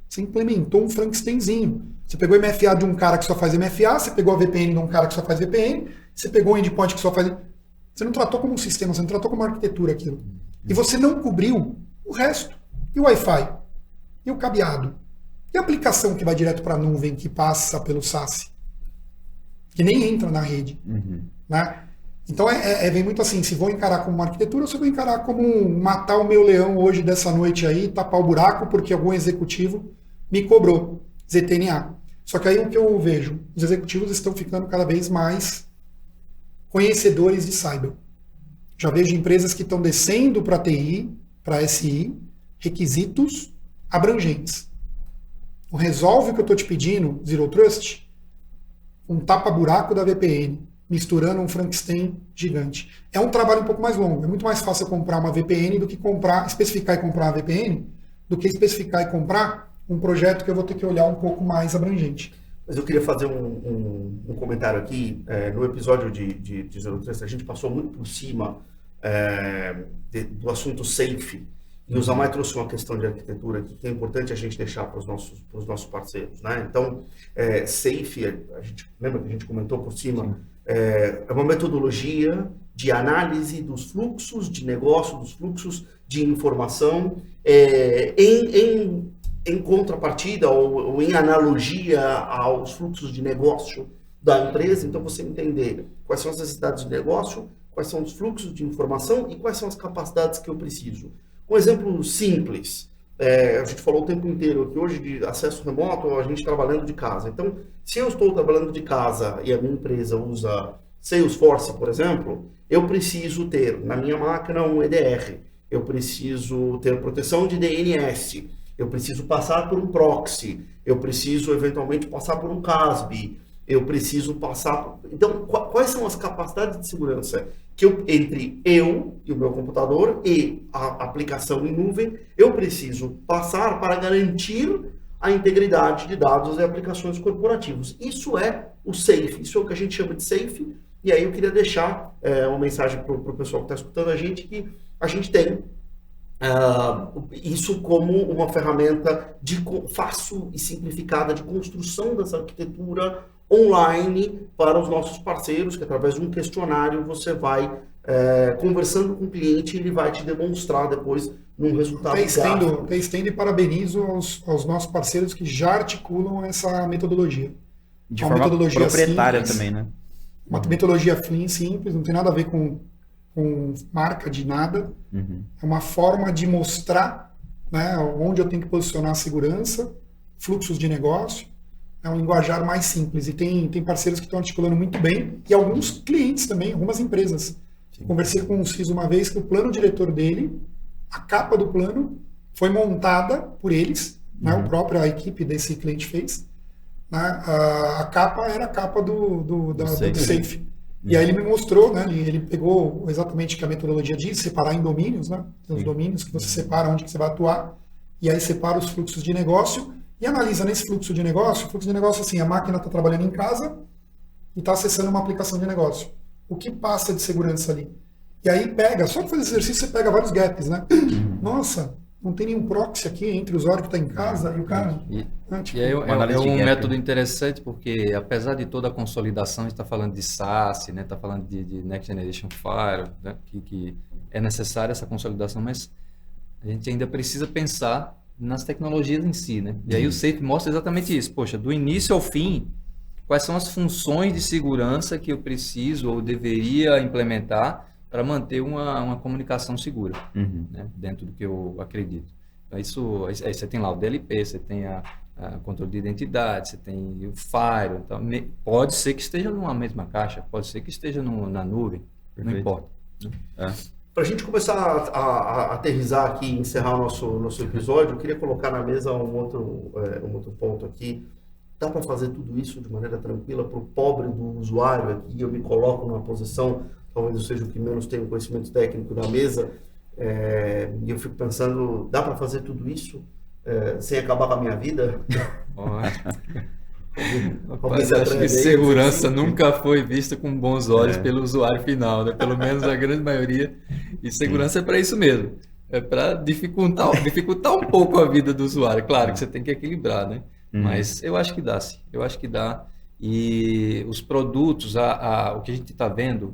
D: você implementou um Frankensteinzinho. Você pegou o MFA de um cara que só faz MFA, você pegou a VPN de um cara que só faz VPN, você pegou o endpoint que só faz... Você não tratou como um sistema, você não tratou como uma arquitetura aquilo. E você não cobriu o resto. E o Wi-Fi? E o cabeado? E a aplicação que vai direto para a nuvem, que passa pelo SaaS? Que nem entra na rede. Né? Então vem muito assim, se vou encarar como uma arquitetura ou se vou encarar como matar o meu leão hoje dessa noite aí, tapar o buraco porque algum executivo me cobrou ZTNA. Só que aí o que eu vejo, os executivos estão ficando cada vez mais conhecedores de cyber. Já vejo empresas que estão descendo para TI, para SI, requisitos abrangentes. Resolve o que eu estou te pedindo, Zero Trust, um tapa-buraco da VPN, misturando um Frankenstein gigante. É um trabalho um pouco mais longo. É muito mais fácil eu comprar uma VPN do que especificar e comprar uma VPN, do que especificar e comprar um projeto que eu vou ter que olhar um pouco mais abrangente.
A: Mas eu queria fazer um comentário aqui. No episódio de Zero Trust, a gente passou muito por cima do assunto safe. E o Zamai trouxe uma questão de arquitetura que é importante a gente deixar para os nossos parceiros. Né? Então, safe, lembra que a gente comentou por cima, é uma metodologia de análise dos fluxos de negócio, dos fluxos de informação, em contrapartida ou em analogia aos fluxos de negócio da empresa. Então, você entender quais são as necessidades de negócio, quais são os fluxos de informação e quais são as capacidades que eu preciso. Um exemplo simples, a gente falou o tempo inteiro aqui hoje de acesso remoto, a gente trabalhando de casa. Então, se eu estou trabalhando de casa e a minha empresa usa Salesforce, por exemplo, eu preciso ter na minha máquina um EDR, eu preciso ter proteção de DNS, eu preciso passar por um proxy, eu preciso eventualmente passar por um CASB, eu preciso passar... Então, quais são as capacidades de segurança que entre eu e o meu computador e a aplicação em nuvem, eu preciso passar para garantir a integridade de dados e aplicações corporativas. Isso é o safe, isso é o que a gente chama de safe. E aí eu queria deixar uma mensagem para o pessoal que está escutando a gente, que a gente tem isso como uma ferramenta fácil e simplificada de construção dessa arquitetura online para os nossos parceiros, que através de um questionário você vai conversando com o cliente e ele vai te demonstrar depois num resultado gráfico.
D: Eu estendo e parabenizo aos nossos parceiros que já articulam essa metodologia.
B: De forma
D: metodologia
B: proprietária
D: simples,
B: também, né?
D: Uma metodologia clean, simples, não tem nada a ver com marca de nada. É uma forma de mostrar, né, onde eu tenho que posicionar a segurança, fluxos de negócio. É um linguajar mais simples. E tem parceiros que estão articulando muito bem, e alguns clientes também, algumas empresas. Conversei com um CISO uma vez que o plano diretor dele, a capa do plano, foi montada por eles, né, a equipe desse cliente fez. Né, a capa era a capa do Safe. E aí ele me mostrou, né, ele pegou exatamente o que a metodologia diz, separar em domínios, né, tem os domínios que você separa onde que você vai atuar, e aí separa os fluxos de negócio, e analisa nesse fluxo de negócio, assim, a máquina está trabalhando em casa e está acessando uma aplicação de negócio. O que passa de segurança ali? E aí pega, só para fazer esse exercício você pega vários gaps, né? Nossa, não tem nenhum proxy aqui entre o usuário que está em casa e o cara...
C: E aí é um método interessante, porque apesar de toda a consolidação, a gente está falando de SaaS, né? Está falando de Next Generation Firewall, né? que é necessária essa consolidação, mas a gente ainda precisa pensar nas tecnologias em si, né? E aí o Safe mostra exatamente isso. Poxa, do início ao fim, quais são as funções de segurança que eu preciso ou deveria implementar para manter uma comunicação segura, né? Dentro do que eu acredito. Então, isso, aí você tem lá o DLP, você tem a controle de identidade, você tem o Firewall. Então, pode ser que esteja numa mesma caixa, pode ser que esteja na nuvem, não importa. Né?
A: Para a gente começar a aterrizar aqui e encerrar o nosso episódio, eu queria colocar na mesa um outro ponto aqui. Dá para fazer tudo isso de maneira tranquila para o pobre do usuário aqui? Eu me coloco numa posição, talvez eu seja o que menos tenho conhecimento técnico da mesa, e eu fico pensando, dá para fazer tudo isso sem acabar com a minha vida?
C: Rapaz, acho que segurança nunca foi vista com bons olhos pelo usuário final, né? Pelo menos a grande maioria. E segurança é para isso mesmo. É para dificultar um pouco a vida do usuário. Claro que você tem que equilibrar, né? Mas eu acho que dá, sim. Eu acho que dá. E os produtos, o que a gente está vendo,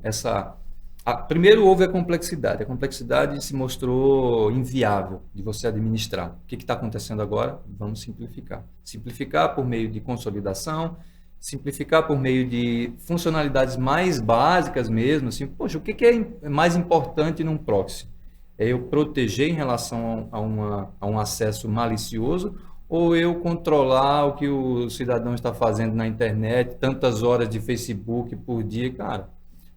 C: primeiro houve a complexidade. A complexidade se mostrou inviável de você administrar. O que está acontecendo agora? Vamos simplificar. Simplificar por meio de consolidação, simplificar por meio de funcionalidades mais básicas mesmo. Assim, poxa, o que é mais importante num proxy? É eu proteger em relação a um acesso malicioso, ou eu controlar o que o cidadão está fazendo na internet, tantas horas de Facebook por dia? Cara,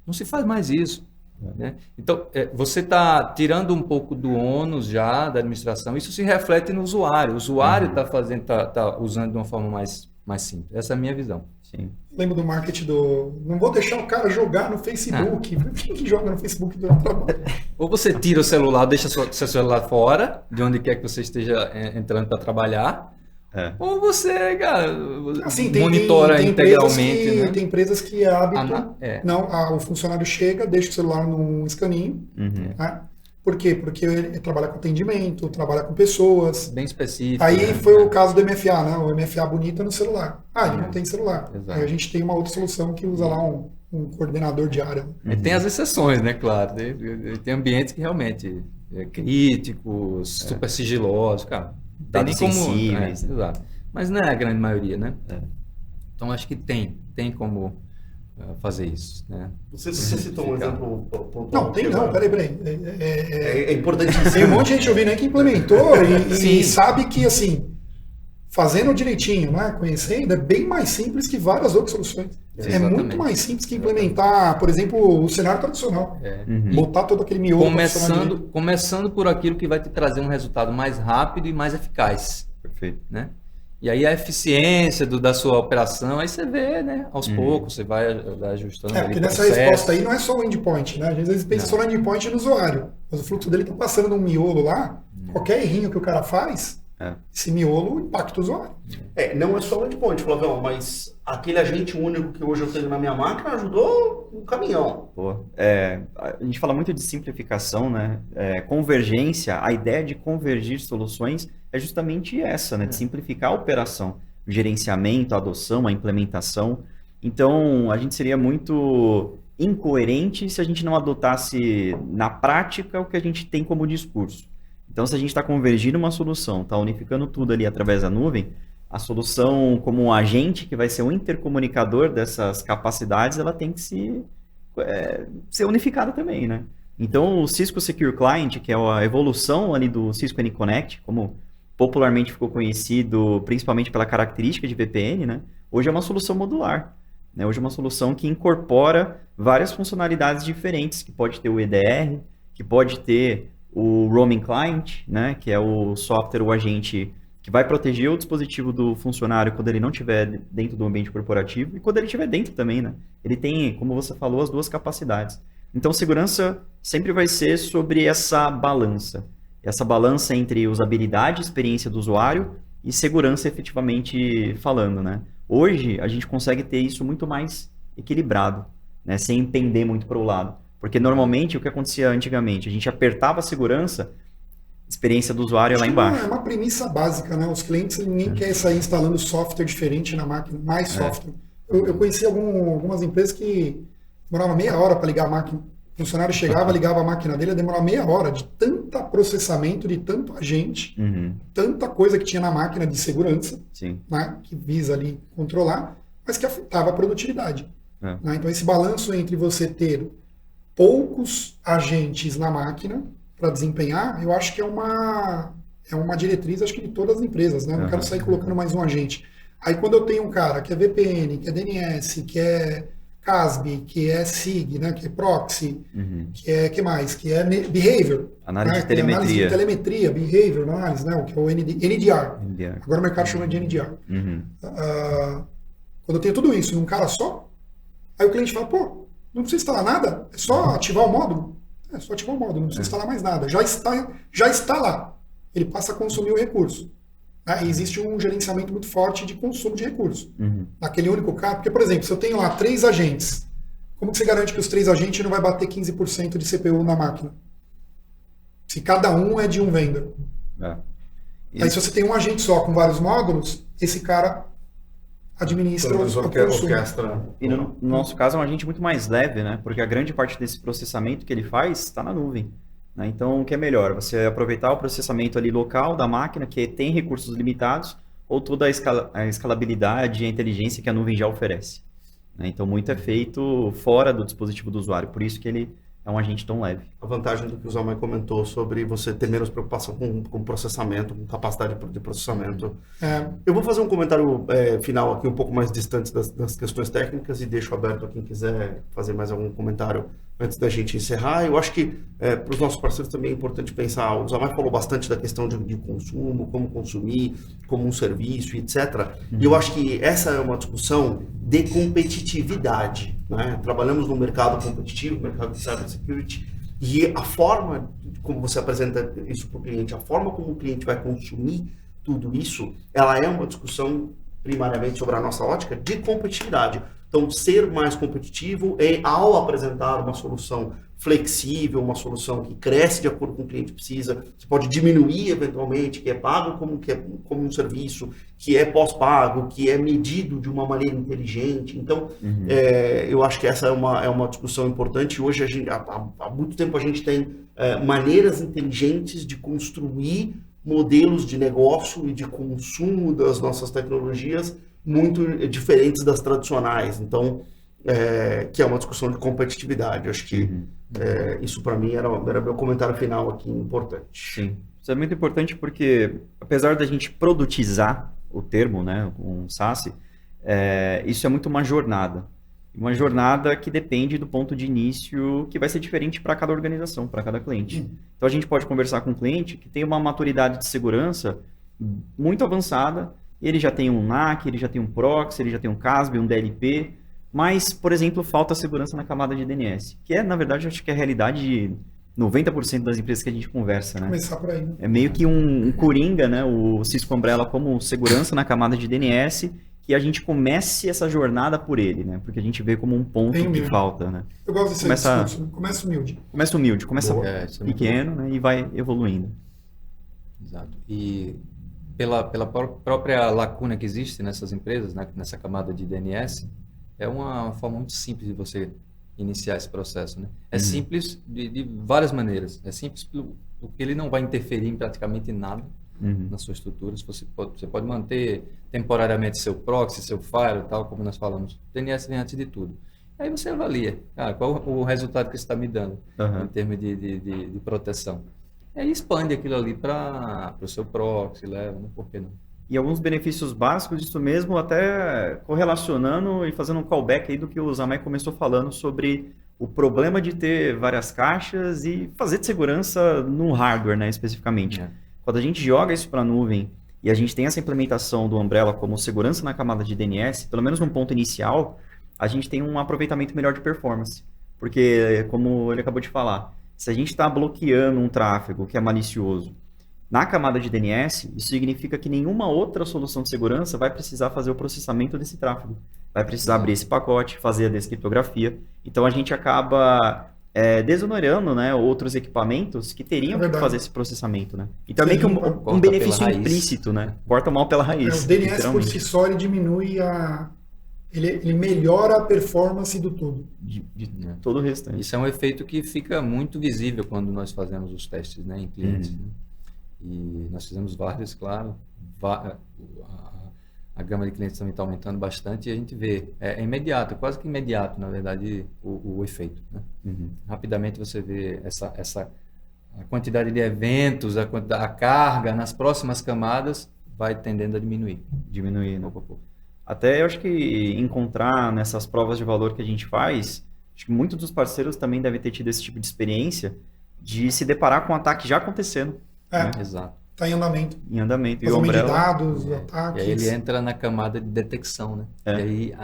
C: não se faz mais isso. Né? Então, você está tirando um pouco do ônus já da administração, isso se reflete no usuário. O usuário está usando de uma forma mais simples. Essa é a minha visão. Sim.
D: Lembro do marketing não vou deixar o cara jogar no Facebook. Quem que joga no Facebook durante o trabalho?
C: Ou você tira o celular, deixa seu celular fora, de onde quer que você esteja entrando para trabalhar, ou você, cara,
D: assim,
C: monitora
D: tem
C: integralmente. Né?
D: Tem empresas que é hábito. O funcionário chega, deixa o celular num escaninho. Né? Por quê? Porque ele trabalha com atendimento, trabalha com pessoas.
C: Bem específico.
D: Aí foi o caso do MFA, né? O MFA bonita no celular. Ele não tem celular.
C: Exato.
D: Aí a gente tem uma outra solução que usa lá um coordenador de área.
C: Tem as exceções, né? Claro. Tem ambientes que realmente críticos, super sigilosos, cara.
B: Dados sensíveis.
C: Exato. Mas não é a grande maioria, né? Então acho que tem como fazer isso, né?
A: Você citou um exemplo pontual.
D: Não, tem não, peraí.
A: É importantíssimo.
D: Tem um monte de gente ouvindo aí que implementou
C: Sim.
D: e sabe que, assim, fazendo direitinho, né, conhecendo, é bem mais simples que várias outras soluções. É
C: Exatamente.
D: muito mais simples que implementar, por exemplo, o cenário tradicional.
B: Uhum.
D: Botar todo aquele miolo pra funcionar direito.
C: Começando por aquilo que vai te trazer um resultado mais rápido e mais eficaz,
B: Perfeito.
C: né? E aí a eficiência da sua operação, aí você vê, né? Aos poucos, você vai ajustando ali
D: Porque
C: o
D: nessa
C: processo.
D: resposta aí não é só o endpoint, né? Às vezes pensa só no endpoint no usuário, mas o fluxo dele está passando num miolo lá, qualquer errinho que o cara faz, esse miolo impacta o usuário.
A: Não é só o endpoint, Flavião, mas aquele agente único que hoje eu tenho na minha máquina ajudou um caminhão.
B: Pô, a gente fala muito de simplificação, né? Convergência, a ideia de convergir soluções é justamente essa, né? De simplificar a operação, o gerenciamento, a adoção, a implementação. Então, a gente seria muito incoerente se a gente não adotasse na prática o que a gente tem como discurso. Então, se a gente está convergindo uma solução, está unificando tudo ali através da nuvem, a solução como um agente que vai ser um intercomunicador dessas capacidades, ela tem que ser unificada também, né? Então, o Cisco Secure Client, que é a evolução ali do Cisco AnyConnect, como popularmente ficou conhecido principalmente pela característica de VPN, né? Hoje é uma solução modular, né? Hoje é uma solução que incorpora várias funcionalidades diferentes, que pode ter o EDR, que pode ter o Roaming Client, né? Que é o software, o agente que vai proteger o dispositivo do funcionário quando ele não estiver dentro do ambiente corporativo e quando ele estiver dentro também, né? Ele tem, como você falou, as duas capacidades. Então, segurança sempre vai ser sobre essa balança entre usabilidade, experiência do usuário e segurança efetivamente falando, né? Hoje, a gente consegue ter isso muito mais equilibrado, né? Sem pender muito para o lado. Porque, normalmente, o que acontecia antigamente? A gente apertava a segurança, experiência do usuário é lá embaixo.
D: É uma premissa básica, né? Os clientes, ninguém quer sair instalando software diferente na máquina, mais software. Eu conheci algumas empresas que demorava meia hora para ligar a máquina. O funcionário chegava, ligava a máquina dele, demorava meia hora de tanto processamento, de tanto agente, tanta coisa que tinha na máquina de segurança, né? Que visa ali controlar, mas que afetava a produtividade. Né? Então, esse balanço entre você ter poucos agentes na máquina para desempenhar, eu acho que é uma diretriz, acho que de todas as empresas, né? Não quero sair colocando mais um agente. Aí quando eu tenho um cara que é VPN, que é DNS, que é CASB, que é SIG, né? Que é proxy, que mais? Que é behavior.
B: Análise
D: né?
B: de telemetria.
D: Análise de telemetria, behavior análise, né? O que é o NDR. Agora o mercado chama de NDR. Quando eu tenho tudo isso num cara só, aí o cliente fala, pô, não precisa instalar nada, é só ativar o módulo. É só ativar o módulo, não precisa instalar mais nada. Já está lá. Ele passa a consumir o recurso. Né? E existe um gerenciamento muito forte de consumo de recurso. Naquele único caso, porque, por exemplo, se eu tenho lá 3 agentes, como que você garante que os 3 agentes não vai bater 15% de CPU na máquina? Se cada um é de um vendor. Aí se você tem um agente só com vários módulos, esse cara administra o consumo.
B: E no nosso caso é um agente muito mais leve, né? Porque a grande parte desse processamento que ele faz está na nuvem. Né? Então, o que é melhor? Você aproveitar o processamento ali local da máquina, que tem recursos limitados, ou toda a escalabilidade e a inteligência que a nuvem já oferece. Né? Então, muito é feito fora do dispositivo do usuário. Por isso que ele é um agente tão leve.
A: A vantagem do que o Zalmay comentou sobre você ter menos preocupação com processamento, com capacidade de processamento. Eu vou fazer um comentário final aqui, um pouco mais distante das questões técnicas, e deixo aberto a quem quiser fazer mais algum comentário antes da gente encerrar. Eu acho que para os nossos parceiros também é importante pensar, o Zalmay falou bastante da questão de consumo, como consumir, como um serviço, etc. E eu acho que essa é uma discussão de competitividade. Né? Trabalhamos num mercado competitivo, mercado de cybersecurity, e a forma como você apresenta isso para o cliente, a forma como o cliente vai consumir tudo isso, ela é uma discussão primariamente sobre a nossa ótica de competitividade. Então, ser mais competitivo ao apresentar uma solução flexível, uma solução que cresce de acordo com o que o cliente precisa, você pode diminuir eventualmente, que é pago como um serviço, que é pós-pago, que é medido de uma maneira inteligente. Então, eu acho que essa é uma discussão importante. Hoje, há muito tempo, a gente tem maneiras inteligentes de construir modelos de negócio e de consumo das nossas tecnologias muito diferentes das tradicionais. Então, que é uma discussão de competitividade. Acho que isso para mim era meu comentário final aqui importante.
B: Sim. Isso é muito importante porque, apesar da gente produtizar o termo, né, um SaaS, isso é muito uma jornada. Uma jornada que depende do ponto de início que vai ser diferente para cada organização, para cada cliente. Então a gente pode conversar com um cliente que tem uma maturidade de segurança muito avançada, ele já tem um NAC, ele já tem um proxy, ele já tem um CASB, um DLP, mas, por exemplo, falta segurança na camada de DNS, que na verdade, acho que é a realidade de 90% das empresas que a gente conversa, né?
D: Começar por aí, né?
B: É meio que um coringa, né? O Cisco Umbrella como segurança na camada de DNS, que a gente comece essa jornada por ele, né? Porque a gente vê como um ponto que falta, né?
D: Eu gosto desse discurso. Começa humilde.
B: Começa humilde, começa pequeno, né? E vai evoluindo.
C: Exato. E pela própria lacuna que existe nessas empresas, né? Nessa camada de DNS, é uma forma muito simples de você iniciar esse processo, né? É simples de várias maneiras. É simples porque ele não vai interferir em praticamente nada na sua estrutura. Você pode manter temporariamente seu proxy, seu firewall, tal, como nós falamos. O DNS vem antes de tudo. Aí você avalia, qual o resultado que está me dando em termos de proteção. E aí expande aquilo ali para o seu proxy, leva, por que não?
B: E alguns benefícios básicos disso mesmo, até correlacionando e fazendo um callback aí do que o Zamai começou falando sobre o problema de ter várias caixas e fazer de segurança no hardware, né, especificamente. Quando a gente joga isso para a nuvem e a gente tem essa implementação do Umbrella como segurança na camada de DNS, pelo menos num ponto inicial, a gente tem um aproveitamento melhor de performance. Porque, como ele acabou de falar, se a gente está bloqueando um tráfego que é malicioso na camada de DNS, isso significa que nenhuma outra solução de segurança vai precisar fazer o processamento desse tráfego. Vai precisar abrir esse pacote, fazer a descriptografia. Então, a gente acaba desonorando, né, outros equipamentos que teriam que fazer esse processamento. Né? E também que um benefício implícito, né? Corta mal pela raiz.
D: O DNS por si só ele diminui ele melhora a performance do todo.
B: De todo o restante.
C: Isso é um efeito que fica muito visível quando nós fazemos os testes, né, em clientes. Né? E nós fizemos vários, claro, a gama de clientes também está aumentando bastante e a gente vê, é imediato, quase que imediato, na verdade, o efeito. Né? Rapidamente você vê a quantidade de eventos, a carga nas próximas camadas vai tendendo a diminuir.
B: Diminuir, né? Até eu acho que encontrar nessas provas de valor que a gente faz, acho que muitos dos parceiros também devem ter tido esse tipo de experiência de se deparar com um ataque já acontecendo. Né?
C: Exato.
D: Está em andamento.
B: Em andamento.
D: E o Umbrella, de dados, ataques.
C: E aí ele entra na camada de detecção, né? E aí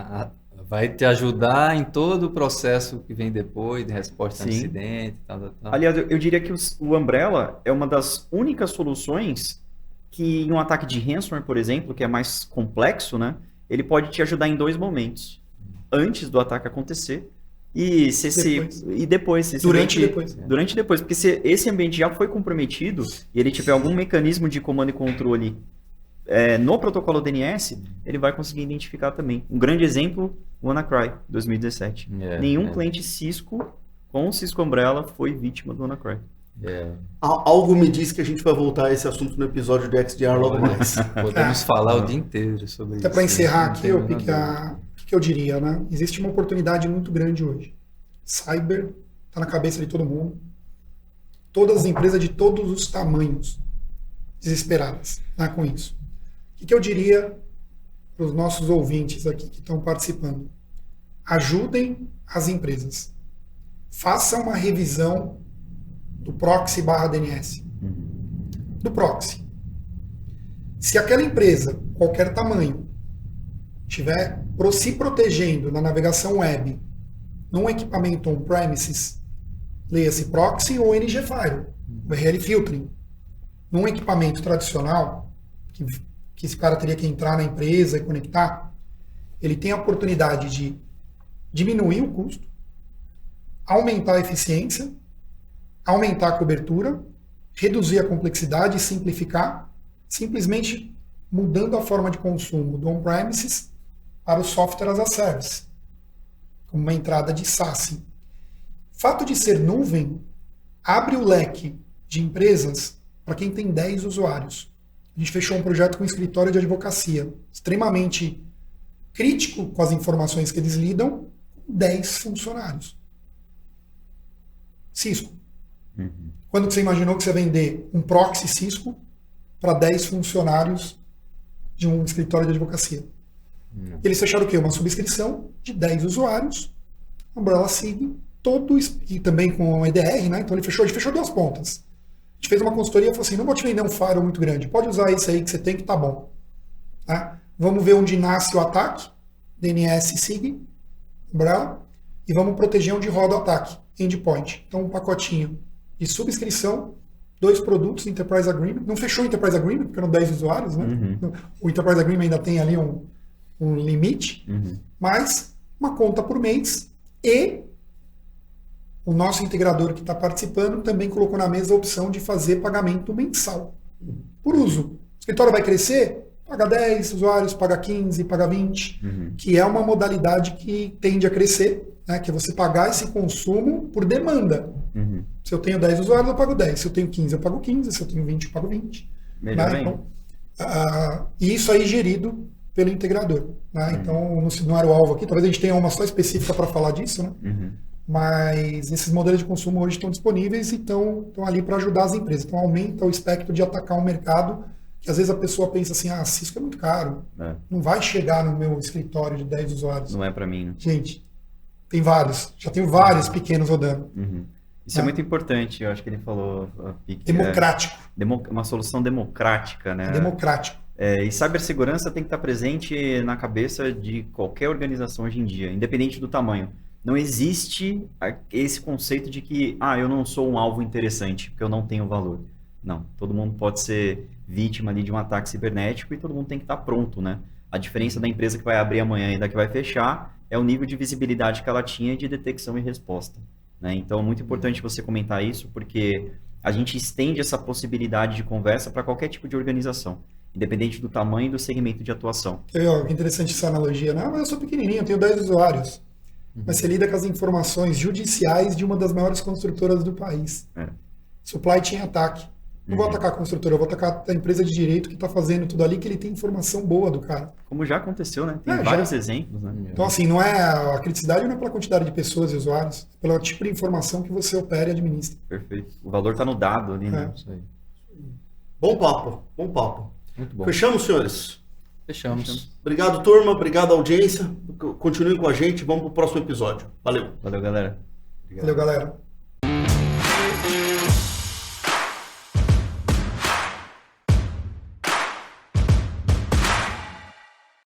C: vai te ajudar em todo o processo que vem depois, de resposta a incidente, tal.
B: Aliás, eu diria que o Umbrella é uma das únicas soluções que em um ataque de ransomware, por exemplo, que é mais complexo, né? Ele pode te ajudar em dois momentos. Antes do ataque acontecer depois.
D: Durante e depois.
B: Porque se esse ambiente já foi comprometido e ele tiver algum mecanismo de comando e controle no protocolo DNS, ele vai conseguir identificar também. Um grande exemplo, o WannaCry, 2017. Nenhum cliente Cisco com o Cisco Umbrella foi vítima do WannaCry.
A: Algo me diz que a gente vai voltar a esse assunto no episódio do XDR logo mais.
C: Podemos falar o dia inteiro sobre isso.
D: Até para encerrar aqui, o que eu diria, né? Existe uma oportunidade muito grande hoje. Cyber está na cabeça de todo mundo. Todas as empresas de todos os tamanhos desesperadas, né, com isso. O que eu diria para os nossos ouvintes aqui que estão participando? Ajudem as empresas. Façam uma revisão do proxy /DNS. Do proxy. Se aquela empresa, qualquer tamanho, estiver se protegendo na navegação web num equipamento on-premises, leia-se proxy ou NG Firewall, URL filtering. Num equipamento tradicional, que esse cara teria que entrar na empresa e conectar, ele tem a oportunidade de diminuir o custo, aumentar a eficiência, aumentar a cobertura, reduzir a complexidade e simplificar, simplesmente mudando a forma de consumo do on-premises para o software as a service, como uma entrada de SaaS. O fato de ser nuvem abre o leque de empresas para quem tem 10 usuários. A gente fechou um projeto com um escritório de advocacia, extremamente crítico com as informações que eles lidam, 10 funcionários. Cisco.
B: Uhum.
D: Quando que você imaginou que você ia vender um proxy Cisco para 10 funcionários de um escritório de advocacia? Eles fecharam o quê? Uma subscrição de 10 usuários, Umbrella Sig, e também com EDR, né? Então ele fechou 2 pontas. A gente fez uma consultoria e falou assim, não vou te vender um firewall muito grande, pode usar esse aí que você tem que tá bom. Tá? Vamos ver onde nasce o ataque, DNS Sig, Umbrella, e vamos proteger onde roda o ataque, endpoint. Então um pacotinho de subscrição, 2 produtos, Enterprise Agreement. Não fechou o Enterprise Agreement, porque eram 10 usuários, né?
B: Uhum.
D: O Enterprise Agreement ainda tem ali um limite, mas uma conta por mês, e o nosso integrador que está participando também colocou na mesa a opção de fazer pagamento mensal por uso. O escritório vai crescer, paga 10 usuários, paga 15, paga 20, que é uma modalidade que tende a crescer, né, que é você pagar esse consumo por demanda. Se eu tenho 10 usuários, eu pago 10. Se eu tenho 15, eu pago 15. Se eu tenho 20, eu pago 20.
B: Melhor
D: Né?
B: ainda.
D: Então, e isso aí gerido pelo integrador. Né? Então, não era o alvo aqui, talvez a gente tenha uma só específica para falar disso, né? Mas esses modelos de consumo hoje estão disponíveis e estão ali para ajudar as empresas. Então, aumenta o espectro de atacar um mercado que às vezes a pessoa pensa assim, Cisco é muito caro, não vai chegar no meu escritório de 10 usuários.
B: Não é para mim, né?
D: Gente, tem vários, já tenho vários pequenos rodando.
B: Isso é muito importante, eu acho que ele falou.
D: Democrático.
B: Uma solução democrática, né?
D: Democrático.
B: E cibersegurança tem que estar presente na cabeça de qualquer organização hoje em dia, independente do tamanho. Não existe esse conceito de que, eu não sou um alvo interessante, porque eu não tenho valor. Não, todo mundo pode ser vítima ali de um ataque cibernético e todo mundo tem que estar pronto, né? A diferença da empresa que vai abrir amanhã e da que vai fechar é o nível de visibilidade que ela tinha de detecção e resposta, né? Então é muito importante você comentar isso, porque a gente estende essa possibilidade de conversa para qualquer tipo de organização, independente do tamanho e do segmento de atuação.
D: Que interessante essa analogia, né? Mas eu sou pequenininho, eu tenho 10 usuários. Mas você lida com as informações judiciais de uma das maiores construtoras do país. Supply chain ataque. Não vou atacar a construtora, eu vou atacar a empresa de direito que está fazendo tudo ali, que ele tem informação boa do cara.
B: Como já aconteceu, né? Tem vários exemplos, né?
D: Então, assim, não é a criticidade não é pela quantidade de pessoas e usuários, é pelo tipo de informação que você opera e administra.
B: Perfeito. O valor está no dado ali, né?
C: Isso aí.
A: Bom papo, bom papo.
C: Muito bom.
A: Fechamos, senhores?
C: Fechamos.
A: Obrigado, turma. Obrigado, audiência. Continuem com a gente. Vamos para o próximo episódio. Valeu.
B: Valeu, galera.
D: Valeu, galera.